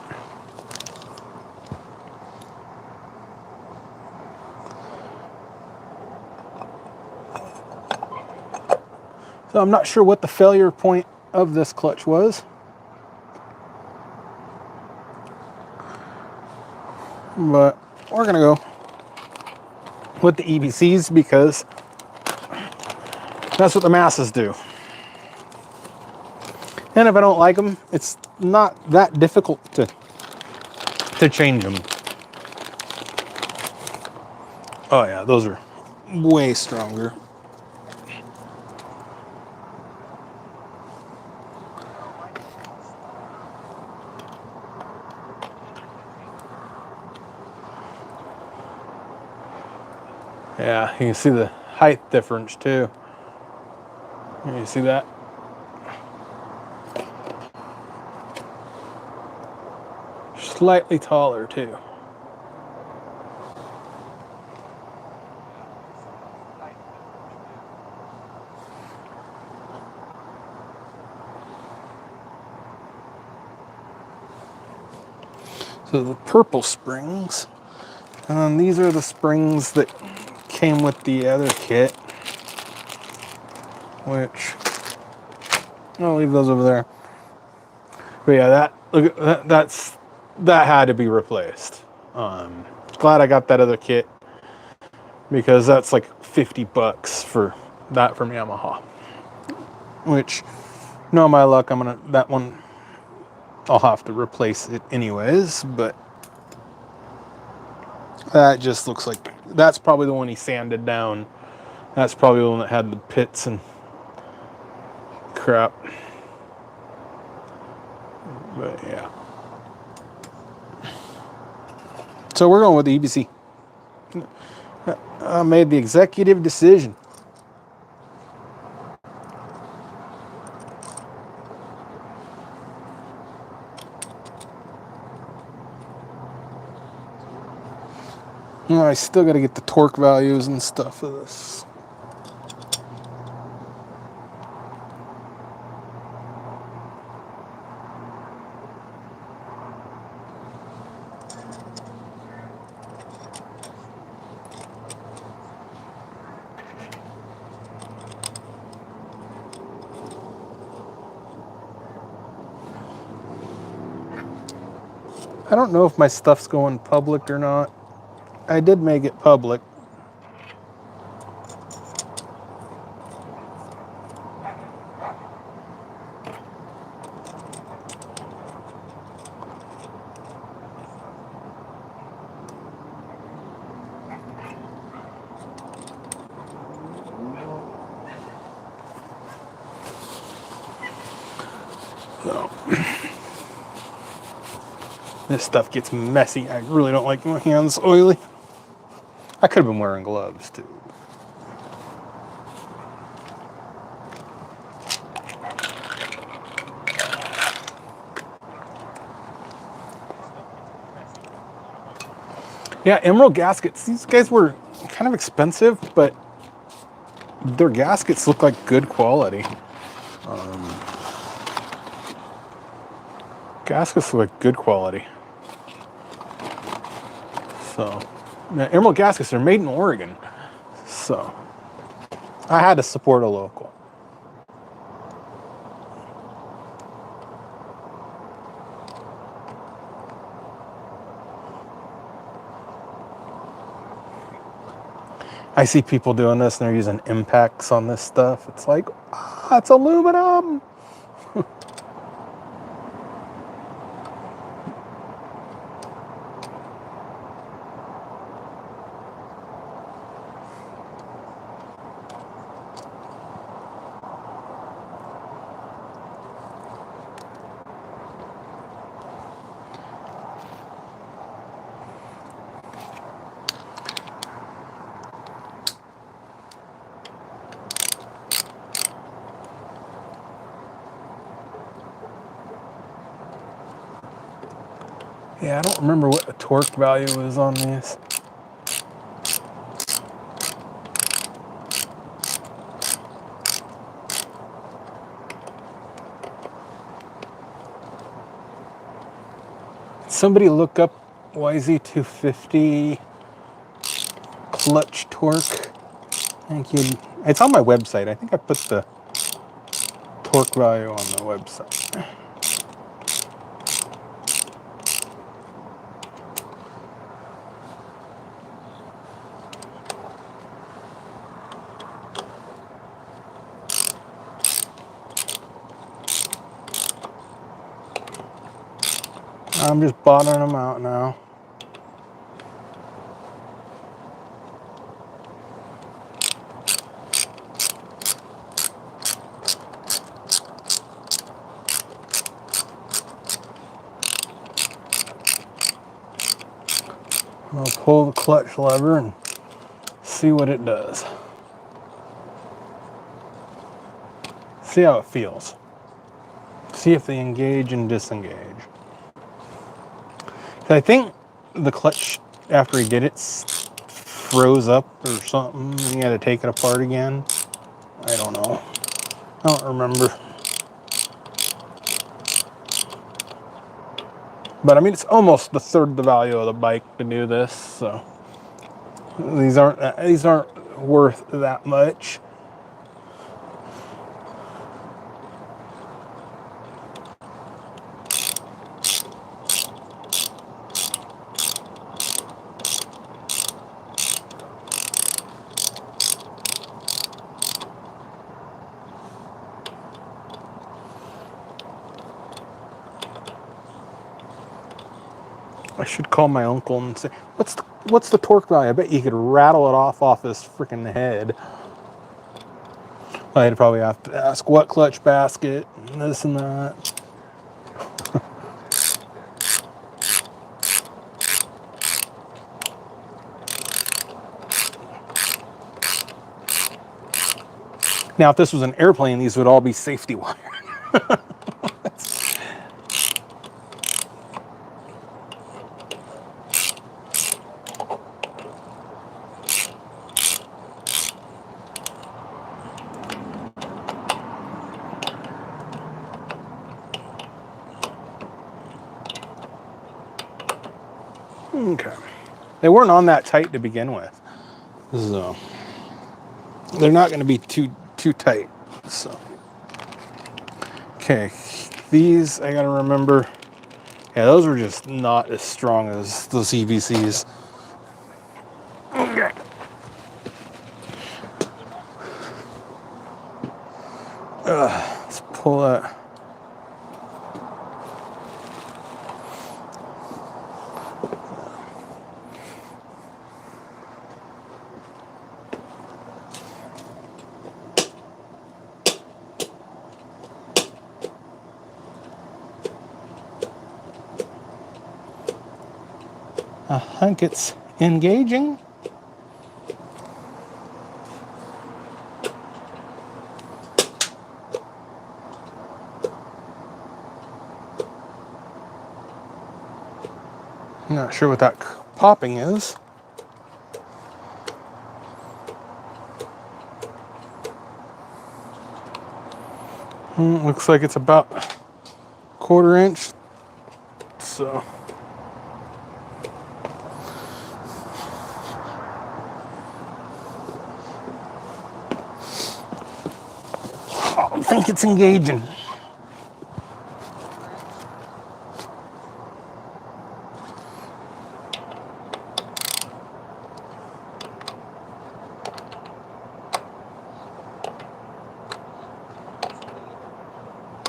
I'm not sure what the failure point of this clutch was. But we're gonna go with the EBCs because that's what the masses do. And if I don't like them, it's not that difficult to change them. Oh yeah, those are way stronger. Yeah, you can see the height difference too. You see that? Slightly taller too. So the purple springs. And these are the springs that came with the other kit, which I'll leave those over there. But yeah, that had to be replaced. Glad I got that other kit because that's like $50 for that from Yamaha. Which, no, my luck, that one I'll have to replace it anyways. But that just looks like that's probably the one he sanded down. That's probably the one that had the pits and crap. But yeah. So we're going with the EBC. I made the executive decision. I still got to get the torque values and stuff of this. I don't know if my stuff's going public or not. I did make it public. So this stuff gets messy. I really don't like my hands oily. I could have been wearing gloves too. Yeah, emerald gaskets. These guys were kind of expensive, but their gaskets look like good quality. Gaskets look like good quality. So, yeah, emerald gaskets are made in Oregon. So, I had to support a local. I see people doing this and they're using impacts on this stuff. It's like, it's aluminum. Yeah, I don't remember what the torque value was on these. Somebody look up YZ250 clutch torque. It's on my website. I think I put the torque value on the website. I'm just bottoming them out now. I'll pull the clutch lever and see what it does. See how it feels. See if they engage and disengage. I think the clutch, after he did it, froze up or something. He had to take it apart again. I don't know. I don't remember. But I mean, it's almost a third the value of the bike to do this, so these aren't worth that much. I should call my uncle and say, what's the torque value? I bet you could rattle it off his freaking head. I'd probably have to ask what clutch basket and this and that. Now, if this was an airplane, these would all be safety wire. Okay. They weren't on that tight to begin with, so they're not going to be too tight. So, okay, these I got to remember. Yeah, those were just not as strong as those EVCs. Okay. Let's pull that. I think it's engaging. I'm not sure what that popping is. Looks like it's about 1/4 inch. So I think it's engaging.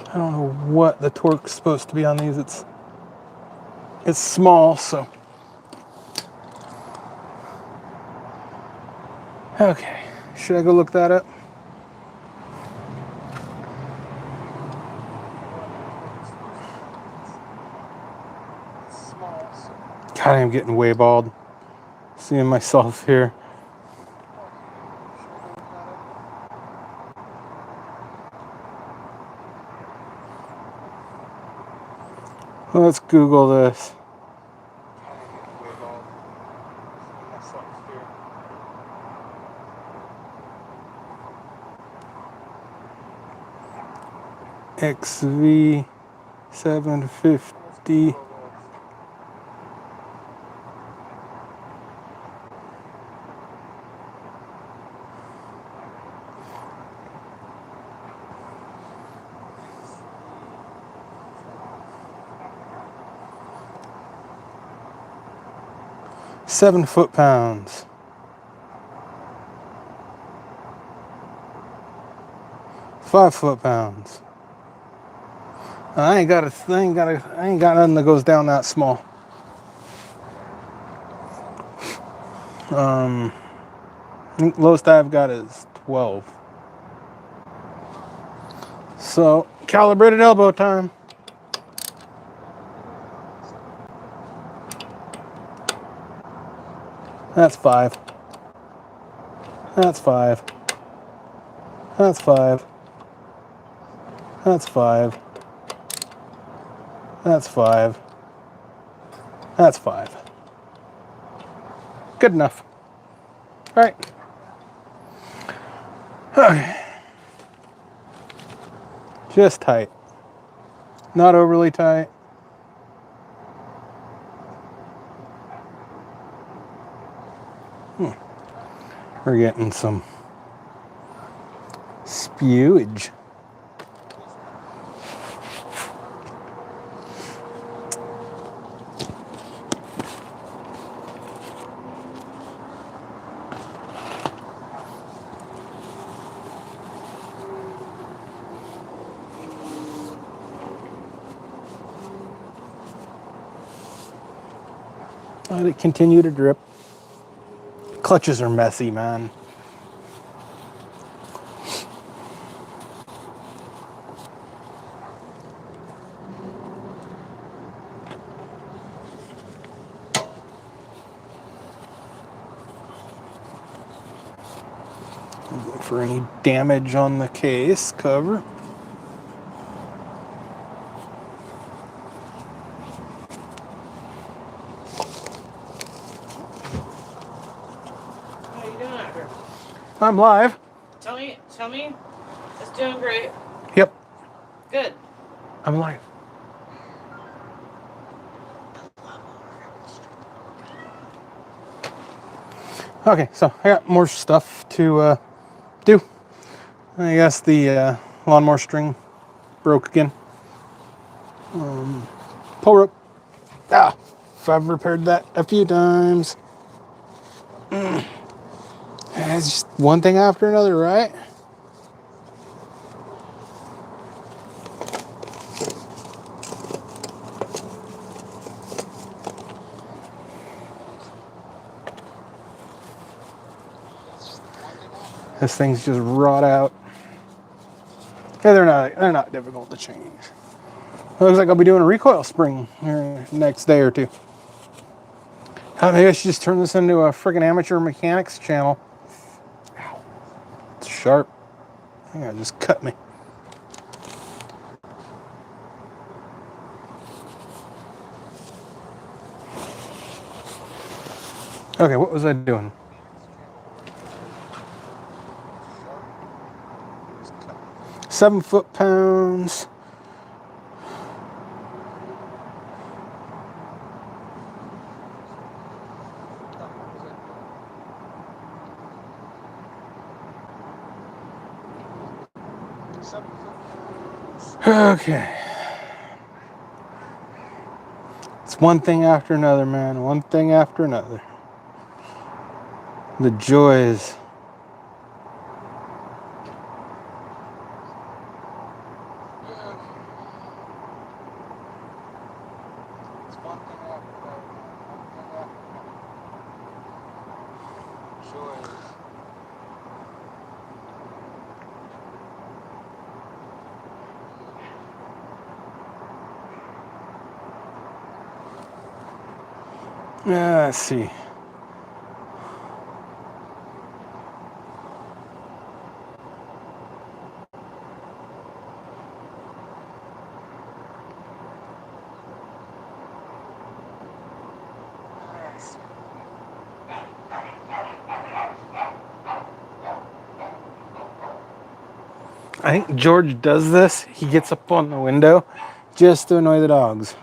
I don't know what the torque's supposed to be on these. It's small, so. Okay, should I go look that up? God, I'm getting way bald. Seeing myself here. Let's Google this. XV750. Seven foot-pounds. 5 foot-pounds. I ain't got nothing that goes down that small. I think lowest I've got is 12. So, calibrated elbow time. That's 5. That's 5. That's 5. That's 5. That's 5. That's 5. Good enough. All right. Okay. Just tight. Not overly tight. We're getting some spewage. Let it continue to drip. Clutches are messy, man. Look for any damage on the case cover. How you doing out here? I'm live. Tell me. It's doing great. Yep, Good. I'm live. Okay, so I got more stuff to do. I guess the lawnmower string broke again. Pull rope. I've repaired that a few times. It's just one thing after another, right? This thing's just wrought out. Yeah, they're not difficult to change. Looks like I'll be doing a recoil spring here next day or two. Maybe I should just turn this into a friggin' amateur mechanics channel. Ow. It's sharp. I think it just cut me. Okay, what was I doing? 7 foot-pounds. Okay. It's one thing after another, man. One thing after another. The joys. Let's see. I think George does this. He gets up on the window just to annoy the dogs.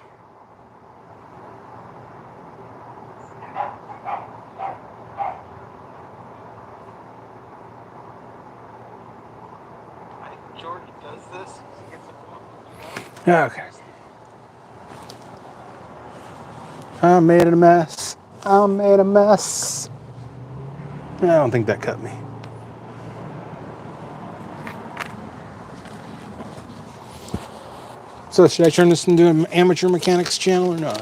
I think George does this. He gets up on the window. Okay. I made a mess. I made a mess. I don't think that cut me. So should I turn this into an amateur mechanics channel or not?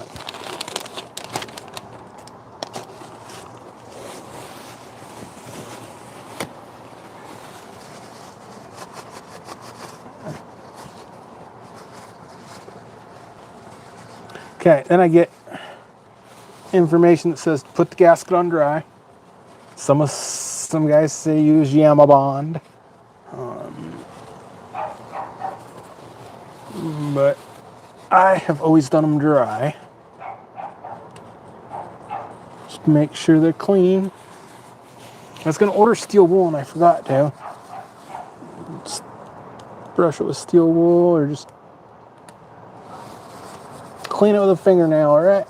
Okay, then I get information that says put the gasket on dry. Some guys say use Yamaha Bond. But I have always done them dry. Just make sure they're clean. I was going to order steel wool and I forgot to. Just brush it with steel wool or just clean it with a fingernail, alright?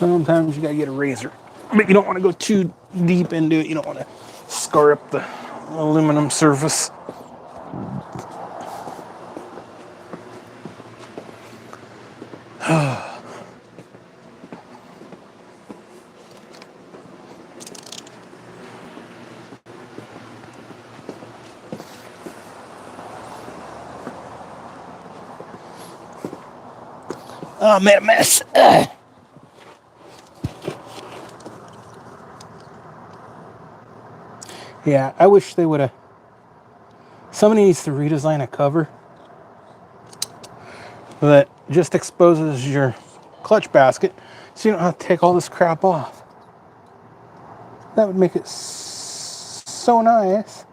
Sometimes you gotta get a razor, but you don't want to go too deep into it. You don't want to scar up the aluminum surface. Oh, made a mess. Ugh. Yeah, I wish they would have. Somebody needs to redesign a cover that just exposes your clutch basket so you don't have to take all this crap off. That would make it so nice.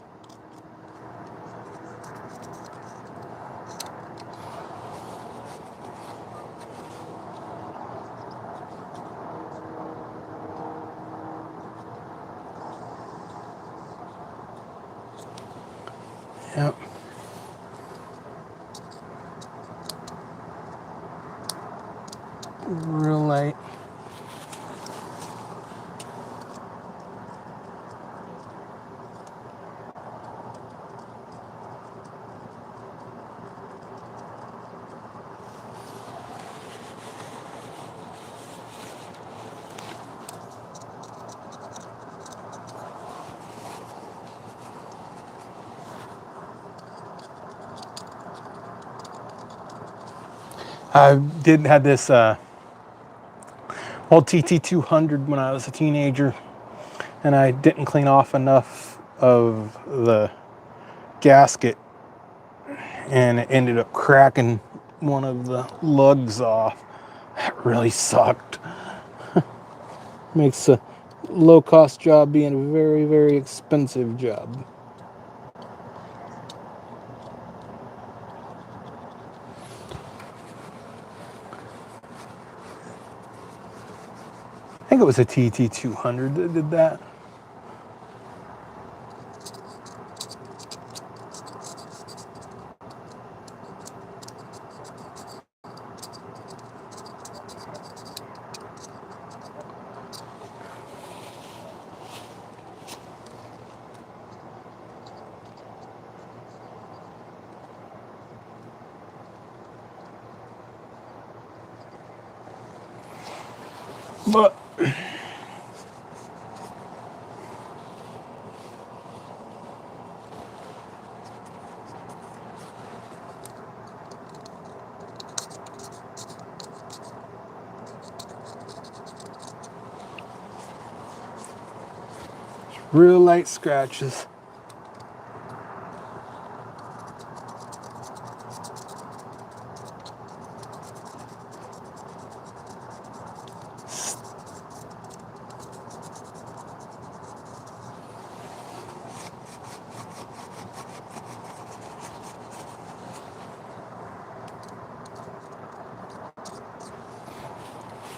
Yep. Real light. I did have this old TT200 when I was a teenager, and I didn't clean off enough of the gasket, and it ended up cracking one of the lugs off. That really sucked. Makes a low-cost job being a very, very expensive job. I think it was a TT200 that did that. But real light scratches.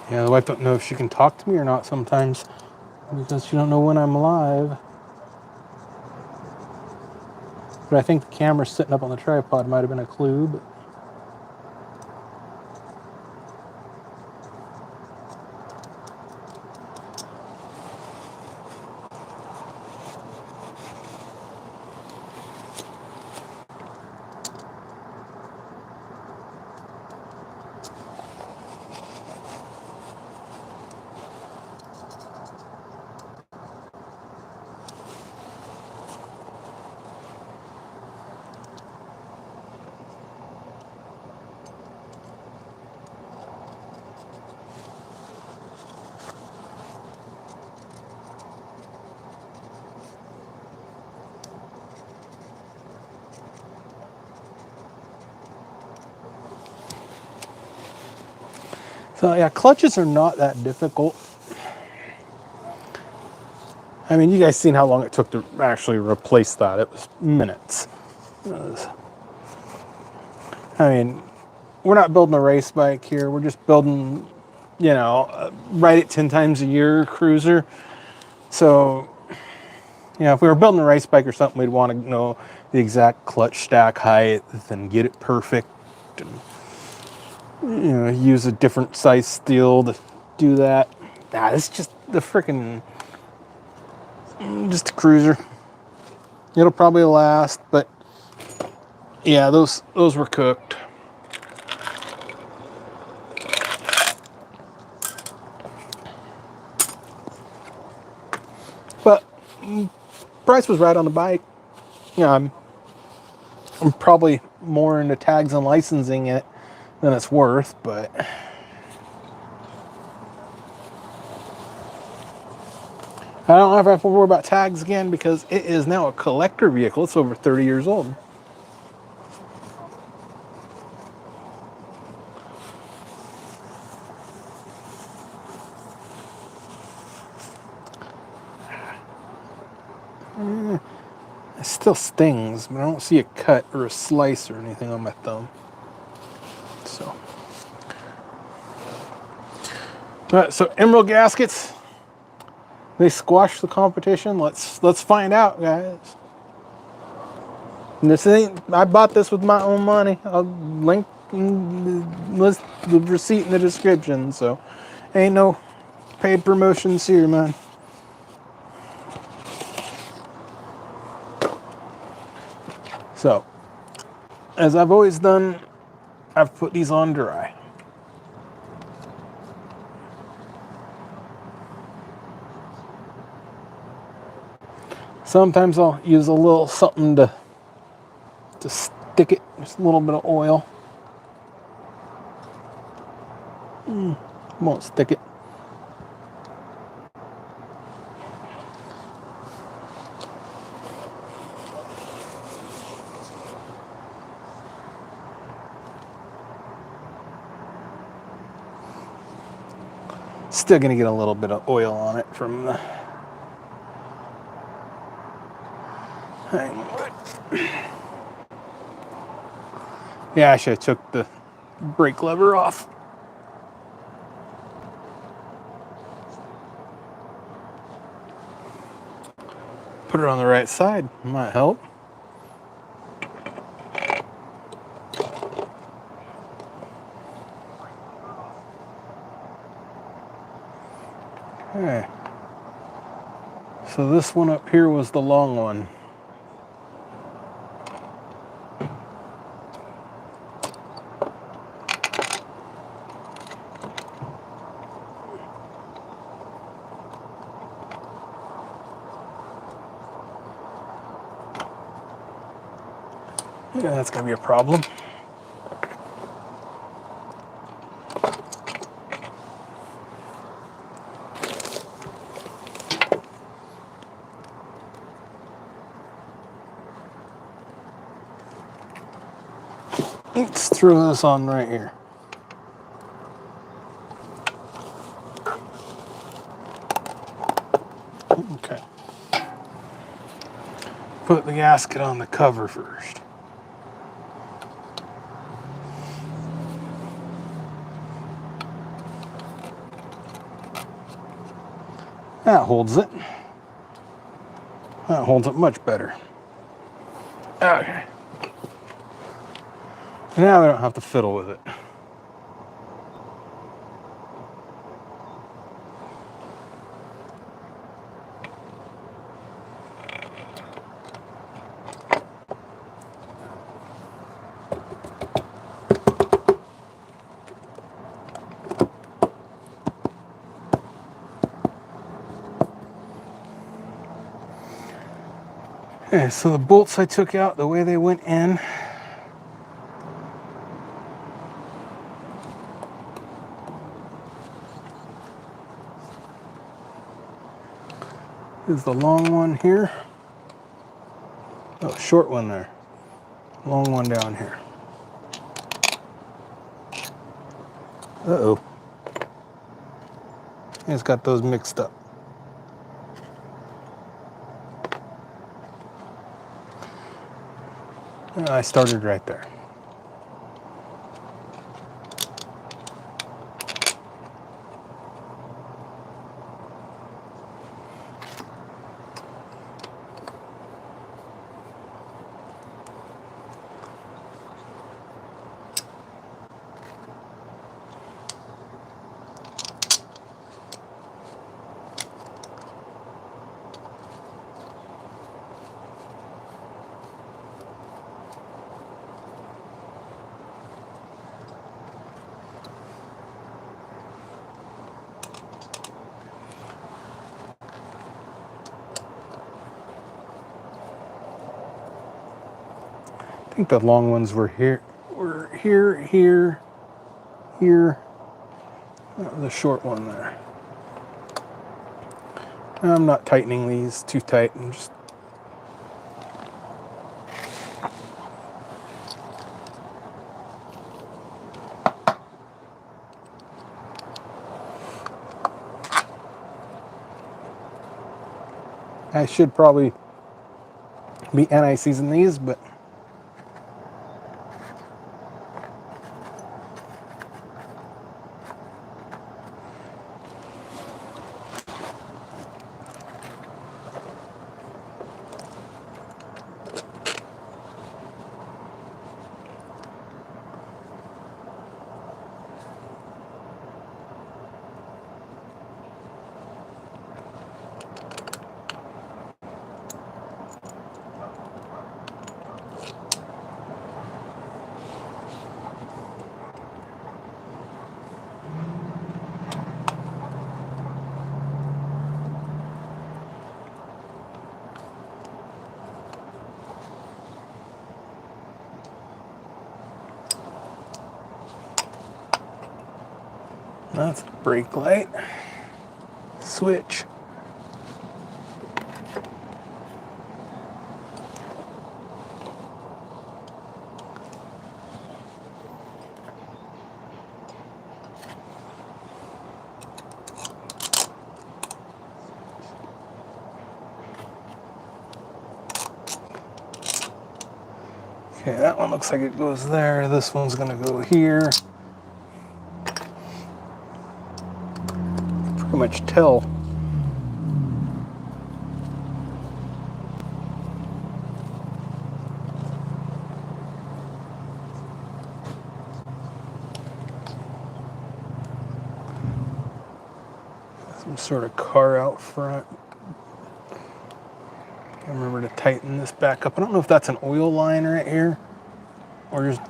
Yeah, the wife don't know if she can talk to me or not sometimes because she don't know when I'm alive. But I think the camera sitting up on the tripod might have been a clue. But so yeah, clutches are not that difficult. I mean, you guys seen how long it took to actually replace that. It was minutes. I mean, we're not building a race bike here. We're just building, ride it 10 times a year cruiser. So, if we were building a race bike or something, we'd want to know the exact clutch stack height and get it perfect. And, use a different size steel to do that. Nah, it's just the freaking, just a cruiser. It'll probably last, but yeah, those were cooked. But price was right on the bike. Yeah, I'm probably more into tags and licensing it than it's worth, but I don't ever have to worry about tags again because it is now a collector vehicle. It's over 30 years old. It still stings, but I don't see a cut or a slice or anything on my thumb. So, so Emerald gaskets, they squashed the competition. Let's find out, guys. And this ain't. I bought this with my own money. I'll link list the receipt in the description. So, ain't no paid promotions here, man. So, as I've always done, I've put these on dry. Sometimes I'll use a little something to stick it, just a little bit of oil. Won't stick it. Still gonna get a little bit of oil on it from the hang on. Yeah, I should have took the brake lever off. Put it on the right side, might help. Okay. So this one up here was the long one. Yeah, that's gonna be a problem. Let's throw this on right here. Okay. Put the gasket on the cover first. That holds it. That holds it much better. Okay. Now we don't have to fiddle with it. Okay, so the bolts I took out, the way they went in, is the long one here. Oh, short one there. Long one down here. Uh-oh. It's got those mixed up. I started right there. think the long ones were here. Here. The short one there. I'm not tightening these too tight. I'm just I should probably be anti-season these, but that's the brake light. Switch. Okay, that one looks like it goes there. This one's gonna go here. Pretty much tell. Some sort of car out front. I remember to tighten this back up. I don't know if that's an oil line right here or just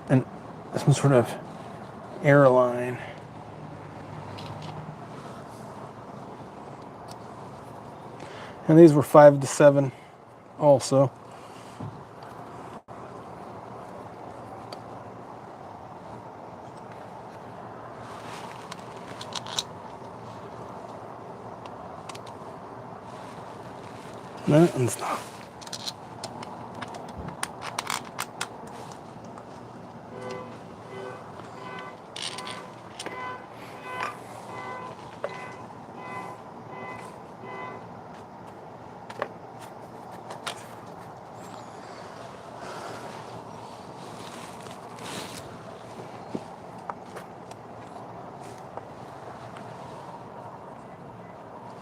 some sort of air line. And these were 5 to 7 also. That one's not.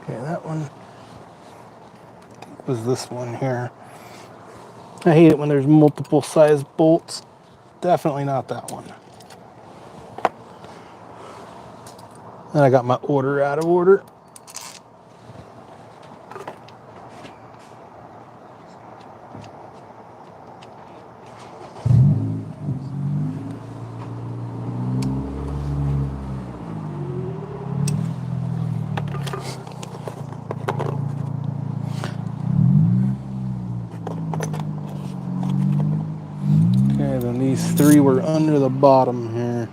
Okay, that one was this one here. I hate it when there's multiple size bolts. Definitely not that one. And I got my order out of order. Okay, then these three were under the bottom here.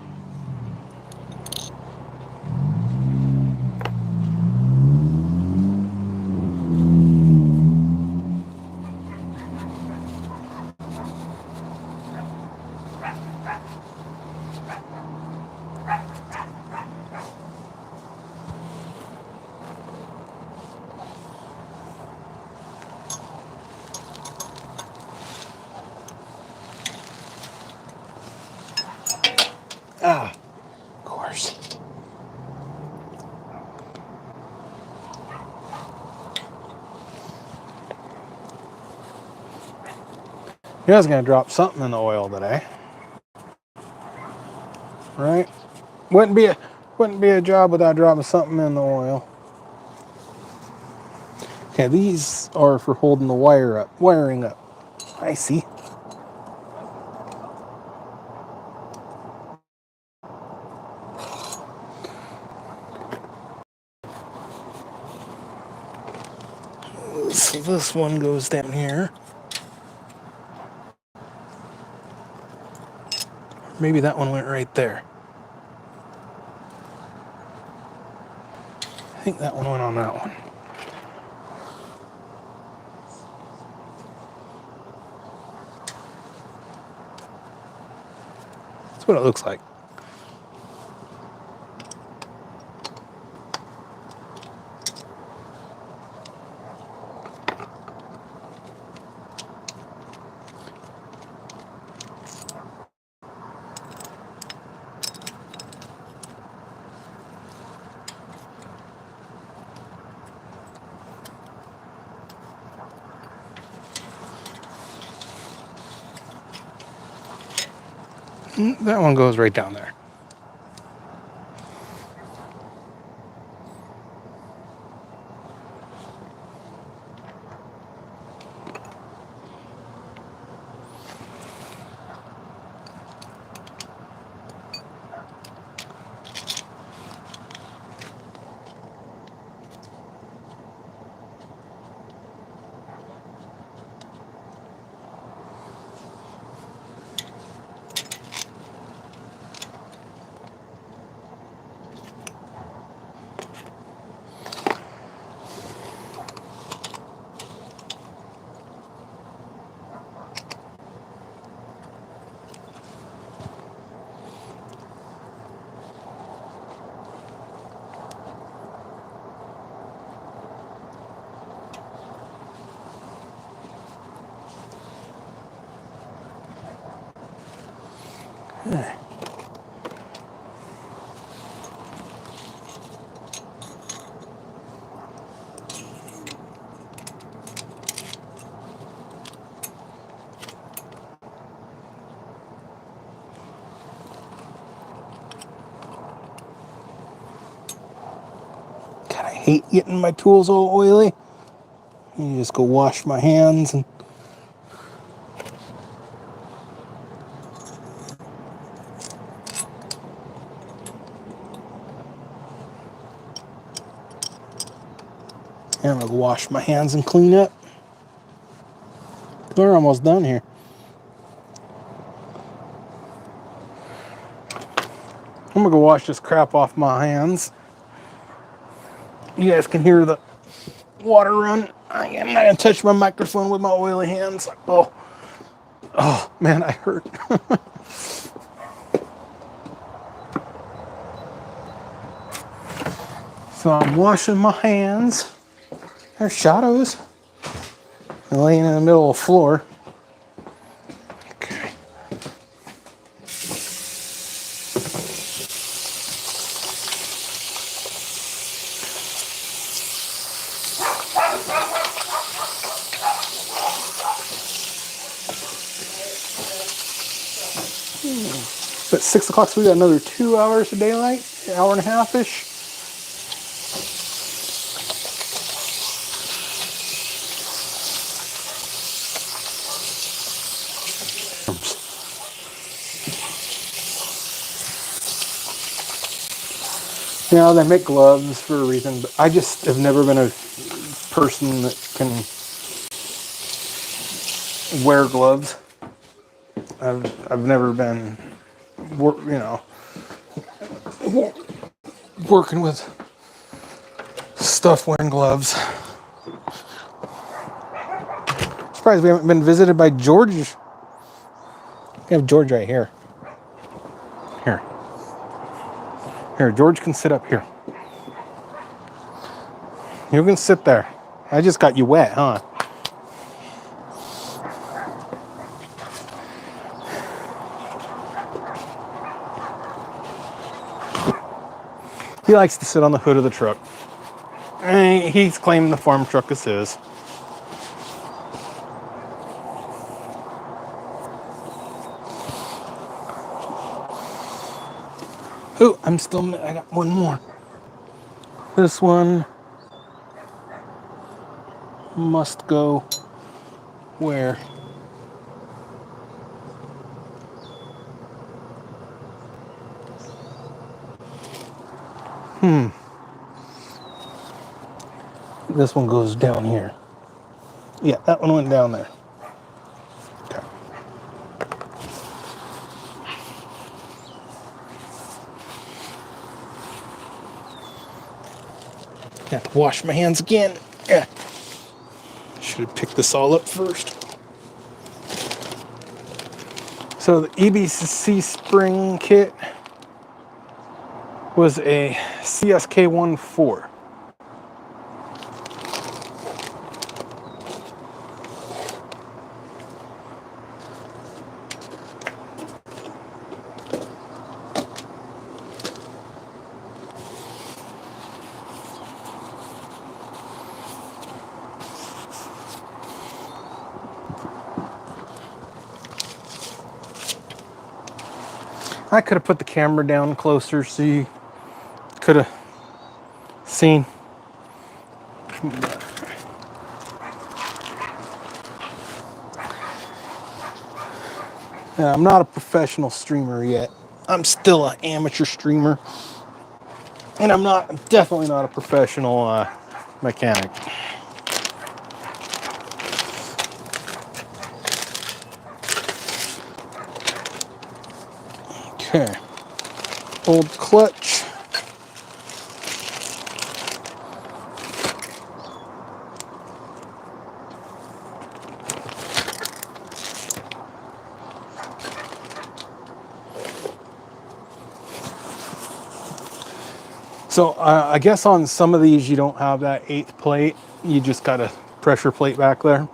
Ah, of course. You guys gonna drop something in the oil today, right? Wouldn't be a job without dropping something in the oil. Okay, these are for holding the wiring up. I see. So this one goes down here. Maybe that one went right there. I think that one went on that one. That's what it looks like. That one goes right down there. God, I hate getting my tools all oily. You just go wash my hands and I'm gonna wash my hands and clean up. We're almost done here. I'm gonna go wash this crap off my hands. You guys can hear the water run. I'm not gonna touch my microphone with my oily hands. Oh, oh man, I hurt. So I'm washing my hands. There's shadows. I'm laying in the middle of the floor. Okay. At 6 o'clock, so we got another 2 hours of daylight, an hour and a half-ish. You know, they make gloves for a reason, but I just have never been a person that can wear gloves. I've never been, working with stuff wearing gloves. Surprised we haven't been visited by George. We have George right here. Here. Here, George can sit up here. You can sit there. I just got you wet, huh? He likes to sit on the hood of the truck. He's claiming the farm truck is his. Oh, I got one more. This one must go where? This one goes down here. Yeah, that one went down there. Okay. Have to wash my hands again. Yeah. Should have picked this all up first. So the EBC spring kit was a CSK14. I could have put the camera down closer so you could have seen. I'm not a professional streamer yet. I'm still an amateur streamer. And I'm definitely not a professional mechanic. Okay. Old clutch. So I guess on some of these you don't have that 8th plate. You just got a pressure plate back there.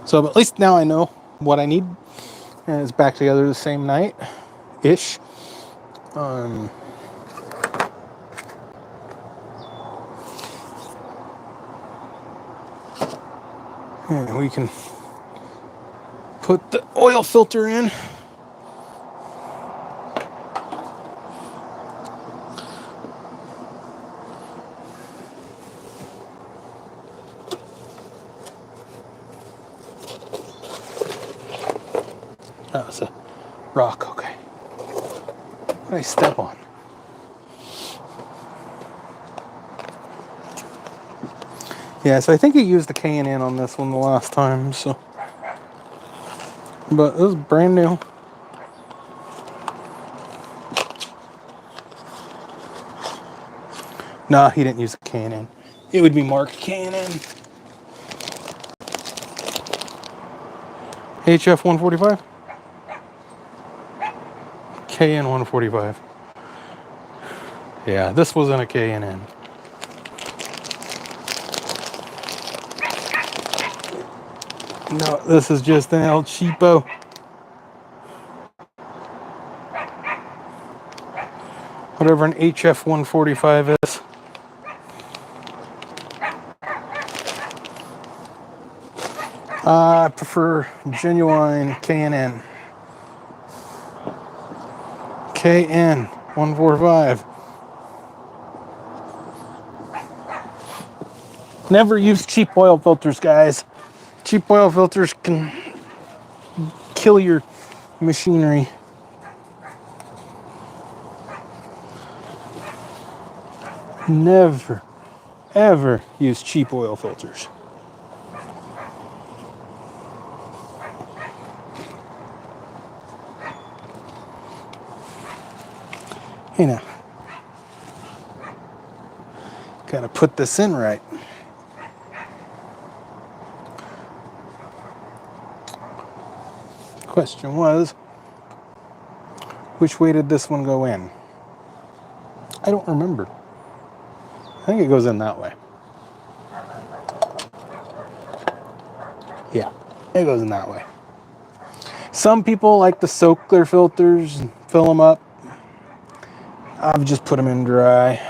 So at least now I know what I need. And it's back together the same night-ish. And we can put the oil filter in. Oh, it's a rock, okay. What did I step on? Yeah, so I think you used the K&N on this one the last time, so. But this is brand new. Nah, he didn't use the K&N. It would be marked K&N. HF 145? KN 145. Yeah, this wasn't a K&N. No, this is just an El Cheapo. Whatever an HF 145 is. I prefer genuine K&N. KN 145. Never use cheap oil filters, guys. Cheap oil filters can kill your machinery. Never, ever use cheap oil filters. You know, gotta put this in right. Question was, which way did this one go in? I don't remember. I think it goes in that way. Yeah, it goes in that way. Some people like to soak their filters and fill them up. I've just put them in dry.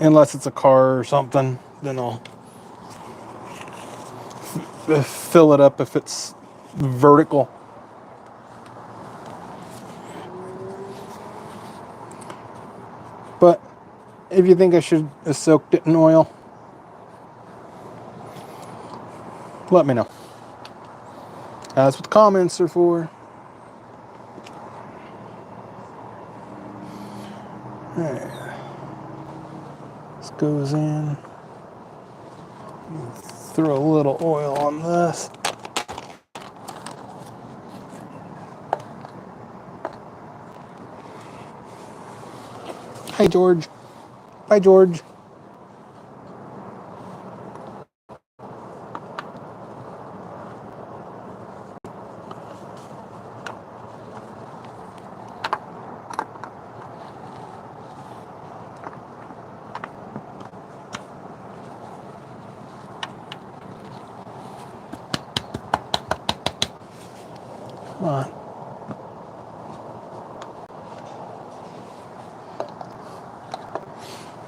Unless it's a car or something, then I'll fill it up if it's vertical. But if you think I should have soaked it in oil, let me know. That's what the comments are for. Alright. This goes in. throw a little oil on this. Hi, George. Bye, George. Come on.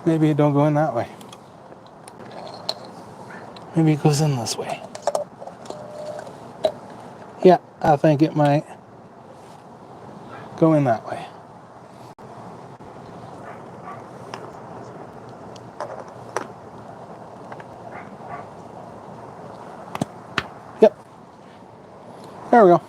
Maybe it don't go in that way. Maybe it goes in this way. Yeah, I think it might go in that way. Yep. There we go.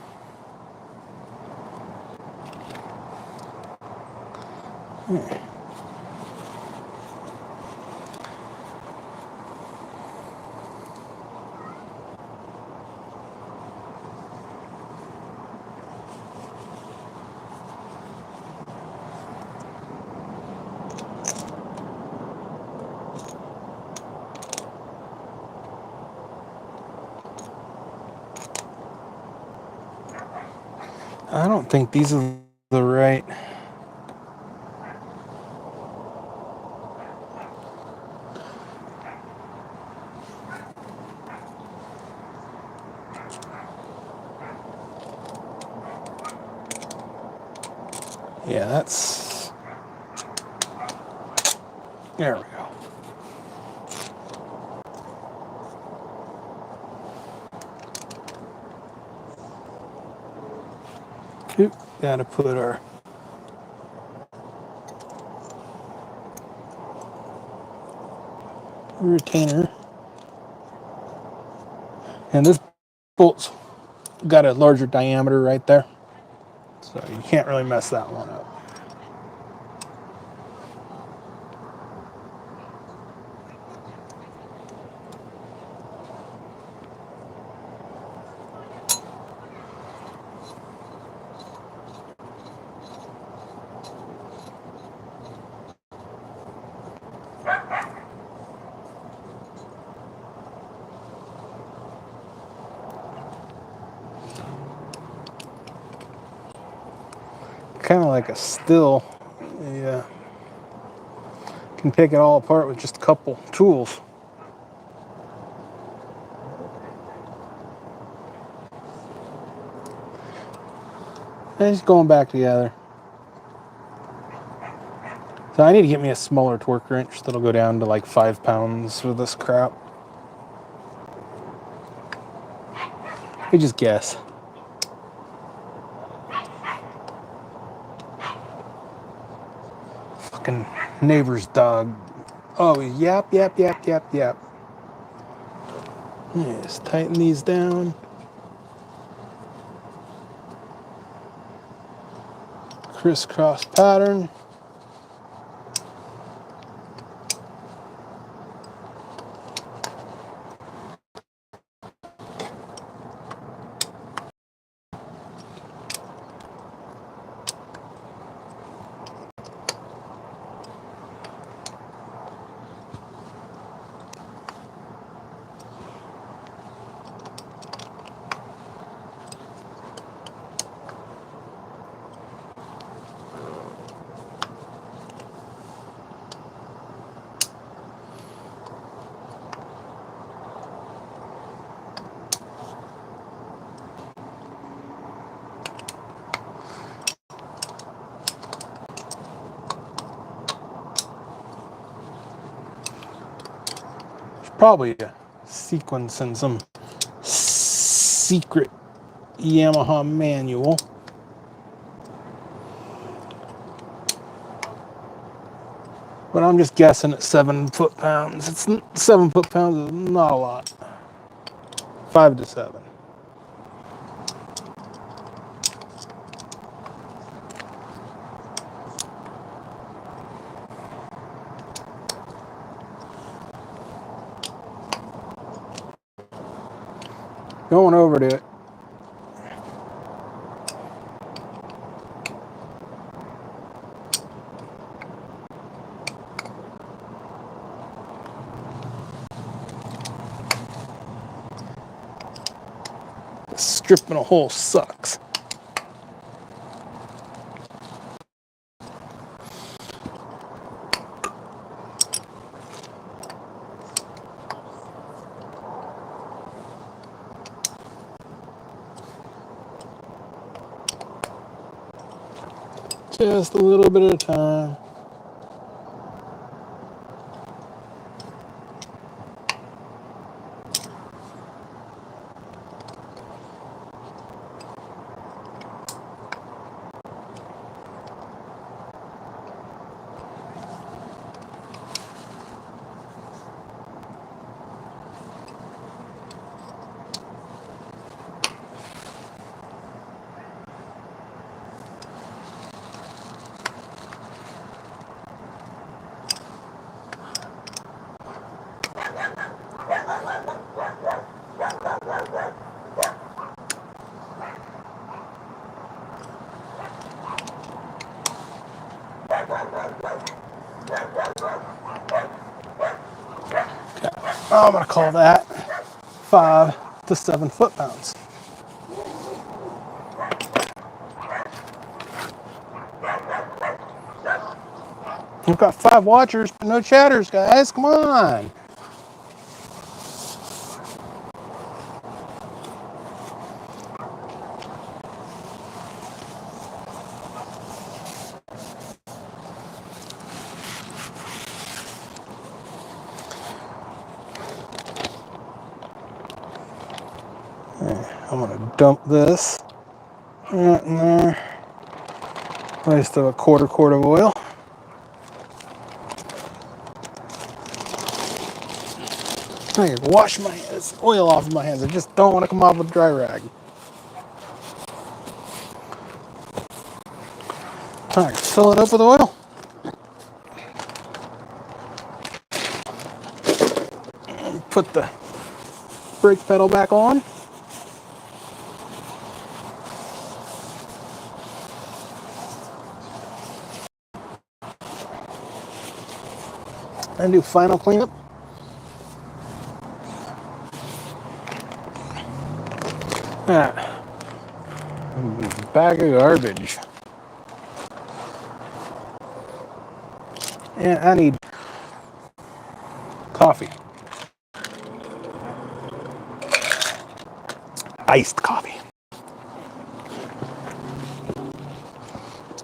I don't think these are the right. Yeah, that's. There we go. Oop, gotta put our retainer. And this bolt's got a larger diameter right there, so you can't really mess that one up. Kind of like a still. Yeah. Can take it all apart with just a couple tools. And it's going back together. So I need to get me a smaller torque wrench that'll go down to like 5 pounds for this crap. You just guess. Fucking neighbor's dog. Oh, yap, yap, yap, yap, yap. Yes, tighten these down. Crisscross pattern. Probably a sequence in some secret Yamaha manual. But I'm just guessing at 7 foot-pounds. It's 7 foot-pounds is not a lot. 5 to 7. Going over to it. Stripping a hole sucks. Just a little bit at a time. I'm going to call that 5 to 7 foot-pounds. We've got 5 watchers, but no chatters, guys. Come on. I'm going to dump this right in there. Waste of a quarter quart of oil. I can wash this oil off of my hands. I just don't want to come off with a dry rag. I can fill it up with oil. Put the brake pedal back on. And do final cleanup. That bag of garbage. And I need coffee. Iced coffee.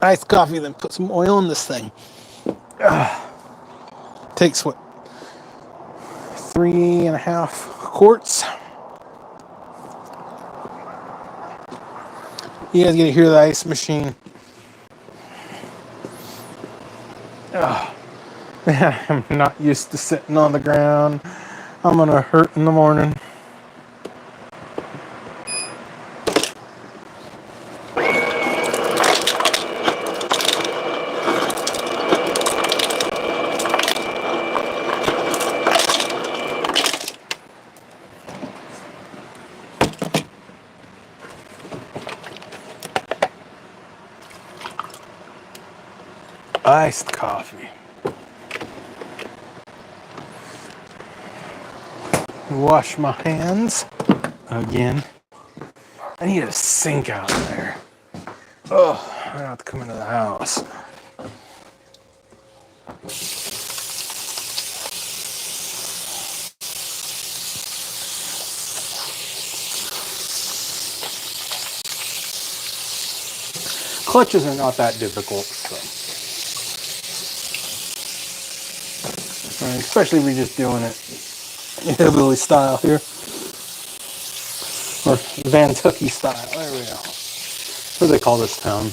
Iced coffee, then put some oil in this thing. Takes what? 3.5 quarts. You guys get to hear the ice machine. Man, I'm not used to sitting on the ground. I'm gonna hurt in the morning. Iced coffee. Wash my hands again. I need a sink out there. Oh, I don't have to come into the house. Clutches are not that difficult, so. Especially if you're just doing it hillbilly style here. Or Van Tucky style. There we go. What do they call this town?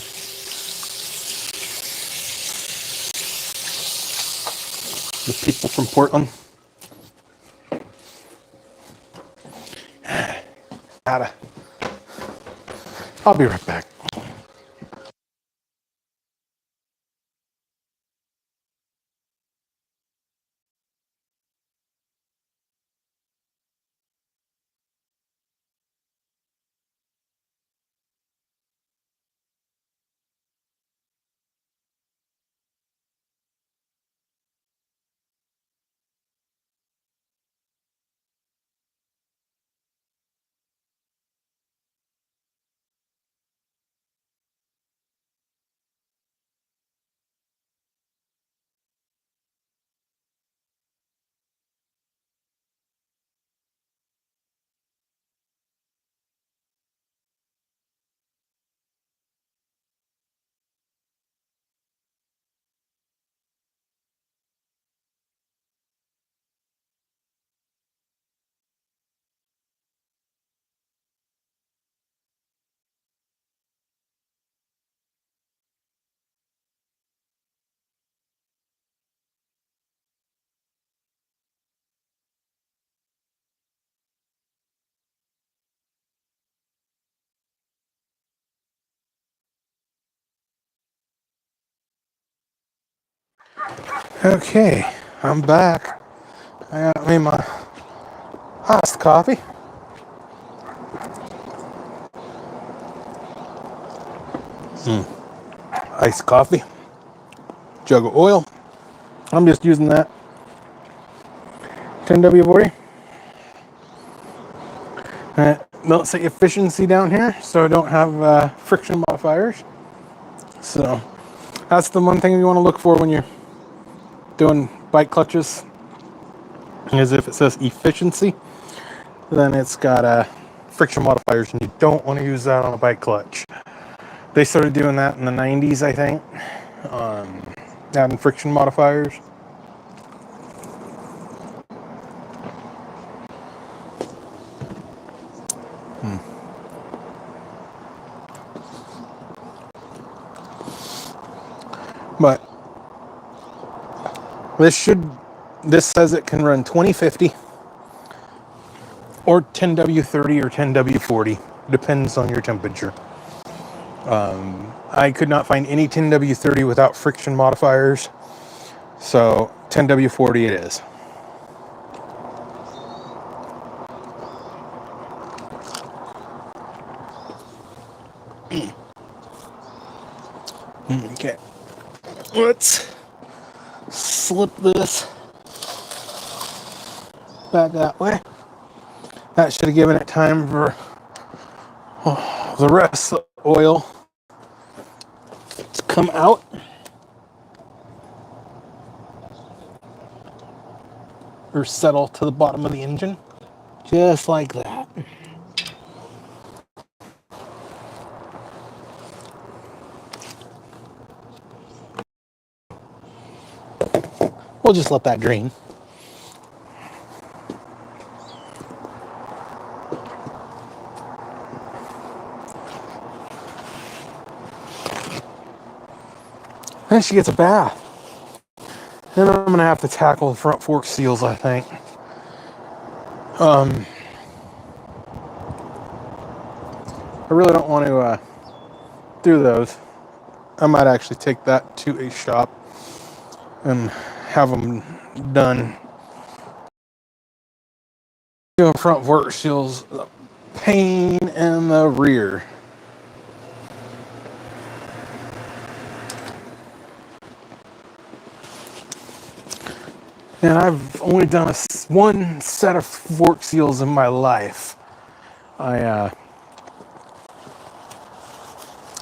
The people from Portland. I'll be right back. Okay, I'm back. I got me my iced coffee. Iced coffee. Jug of oil. I'm just using that 10W40. Don't say efficiency down here, so I don't have friction modifiers. So that's the one thing you want to look for when you're doing bike clutches, is if it says efficiency, then it's got friction modifiers, and you don't want to use that on a bike clutch. They started doing that in the 90s, I think, adding friction modifiers. But this says it can run 2050 or 10W30 or 10W40, depends on your temperature. I could not find any 10W30 without friction modifiers, so 10W40 it is. Okay, let's slip this back that way. That should have given it time for the rest of the oil to come out. Or settle to the bottom of the engine. Just like that. We'll just let that drain. Then she gets a bath. Then I'm going to have to tackle the front fork seals, I think. I really don't want to do those. I might actually take that to a shop and have them done. Doing front fork seals, the pain in the rear. And I've only done one set of fork seals in my life. I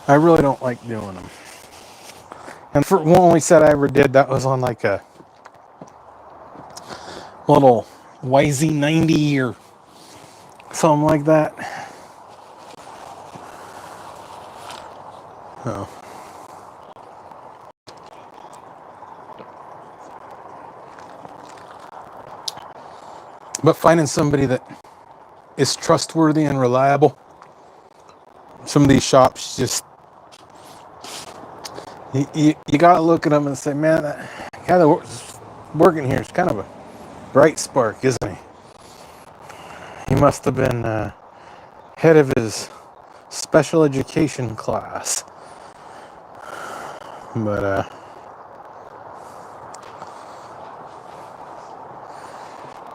really don't like doing them. And for one only set I ever did, that was on like a little YZ90 or something like that. Oh. But finding somebody that is trustworthy and reliable, some of these shops just, you gotta look at them and say, man, that guy that's working here is kind of a bright spark, isn't he? He must have been head of his special education class. But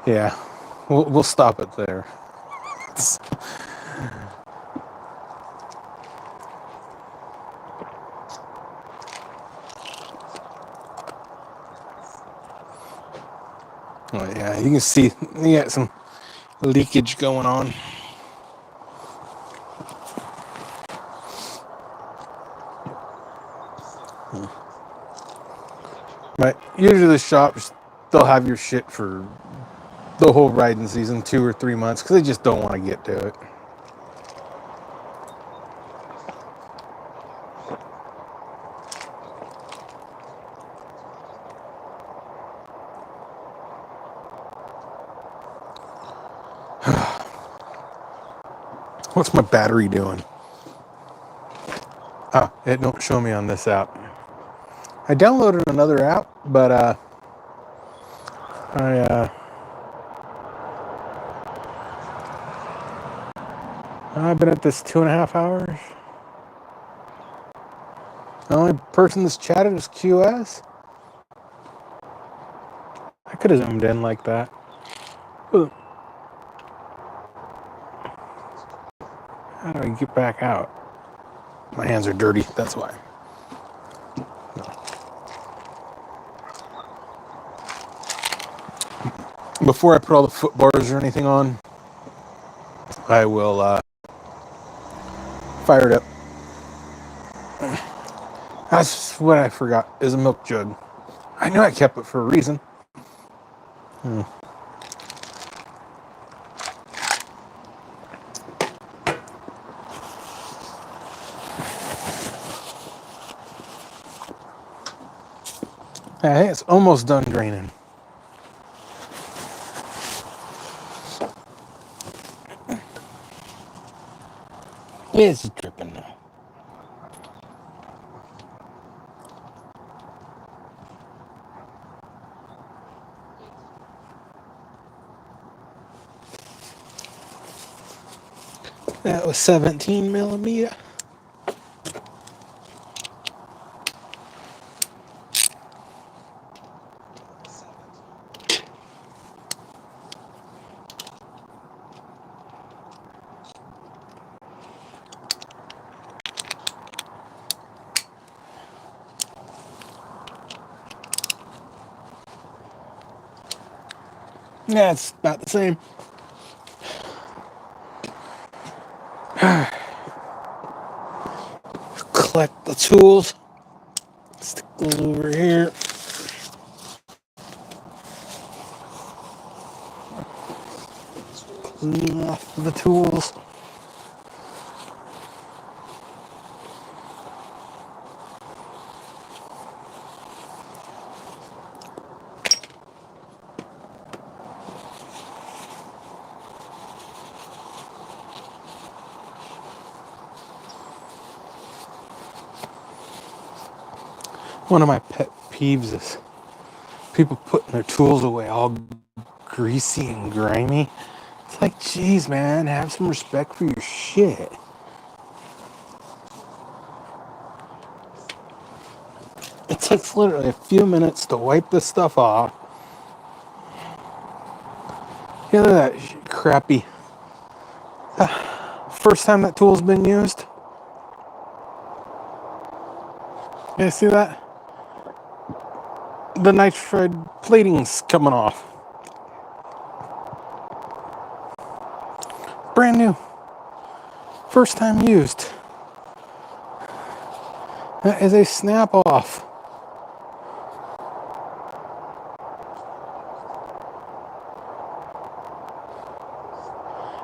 yeah, we'll stop it there. Oh yeah, you can see you got some leakage going on. But usually the shops, they'll have your shit for the whole riding season, 2 or 3 months, because they just don't want to get to it. What's my battery doing? Oh, it don't show me on this app. I downloaded another app, but I've been at this 2.5 hours. The only person that's chatted is QS. could have zoomed in like that. Ooh. How do I get back out? My hands are dirty, that's why. Before I put all the foot bars or anything on, I will fire it up. That's what I forgot, is a milk jug. I knew I kept it for a reason. I think it's almost done draining. It's dripping now. That was 17 millimeter. Yeah, it's about the same. Collect the tools. Stick those over here. Clean off the tools. One of my pet peeves is people putting their tools away all greasy and grimy. It's like, geez, man, have some respect for your shit. It takes literally a few minutes to wipe this stuff off. Yeah, look at that crappy. First time that tool's been used. You see that? The nitride plating's coming off. Brand new. First time used. That is a snap off.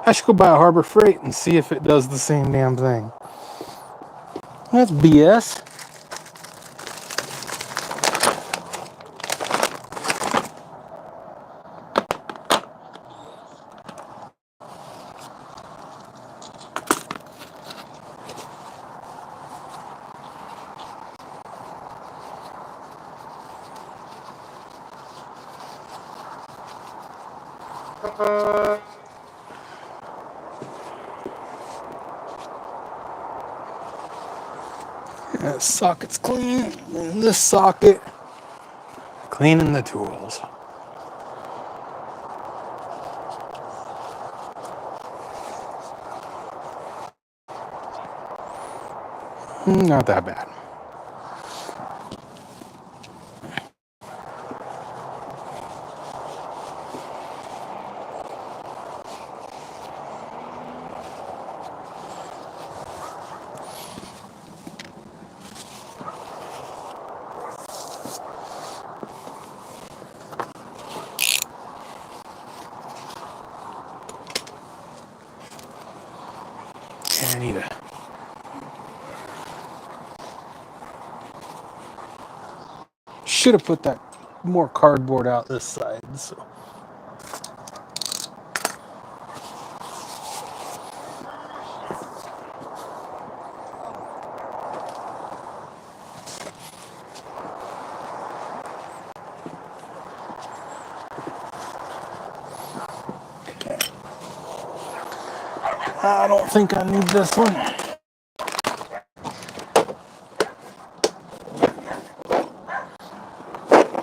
I should go buy a Harbor Freight and see if it does the same damn thing. That's BS. That socket's clean. And this socket, cleaning the tools. Not that bad. I need a should have put that more cardboard out this side. So I don't think I need this one.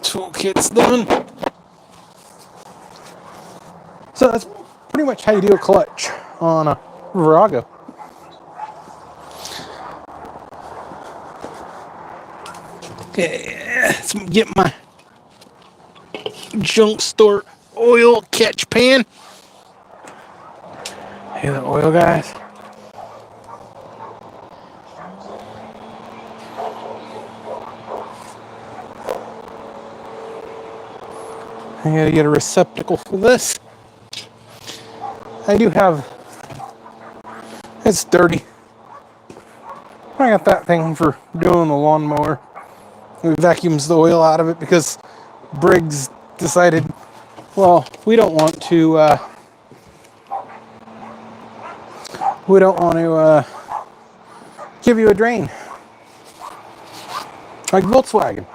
Toolkit's done. So that's pretty much how you do a clutch on a Virago. Okay, let's get my junk store oil catch pan. Hey, the oil guys. I gotta get a receptacle for this. I do have, it's dirty. I got that thing for doing the lawnmower. It vacuums the oil out of it because Briggs decided, well, we don't want to give you a drain like Volkswagen.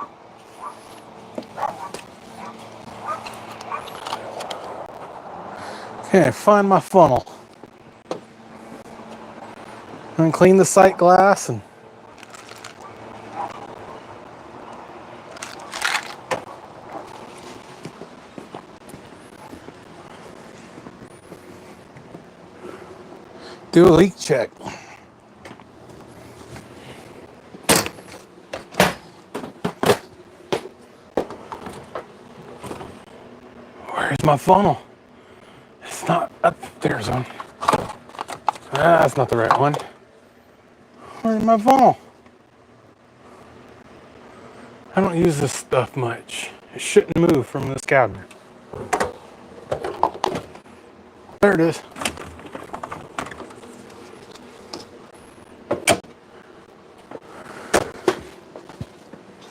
Okay, find my funnel and clean the sight glass and do a leak check. Where's my funnel? It's not up there's one. Ah, that's not the right one. Where's my funnel? I don't use this stuff much. It shouldn't move from this cabinet. There it is.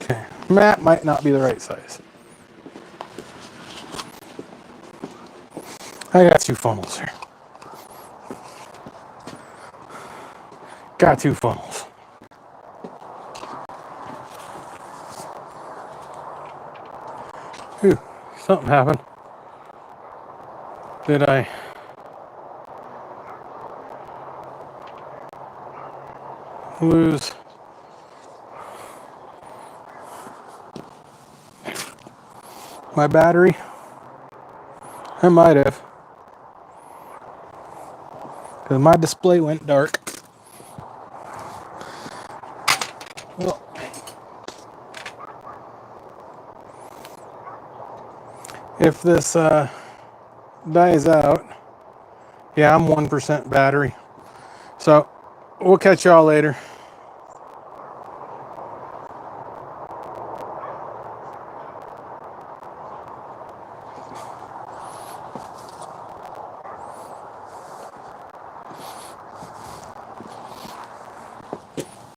Okay, mat might not be the right size. I got two funnels here. Got two funnels. Ooh, something happened. Did I? Lose my battery? I might have. Because my display went dark. Well, if this dies out, yeah, I'm 1% battery. So we'll catch y'all later.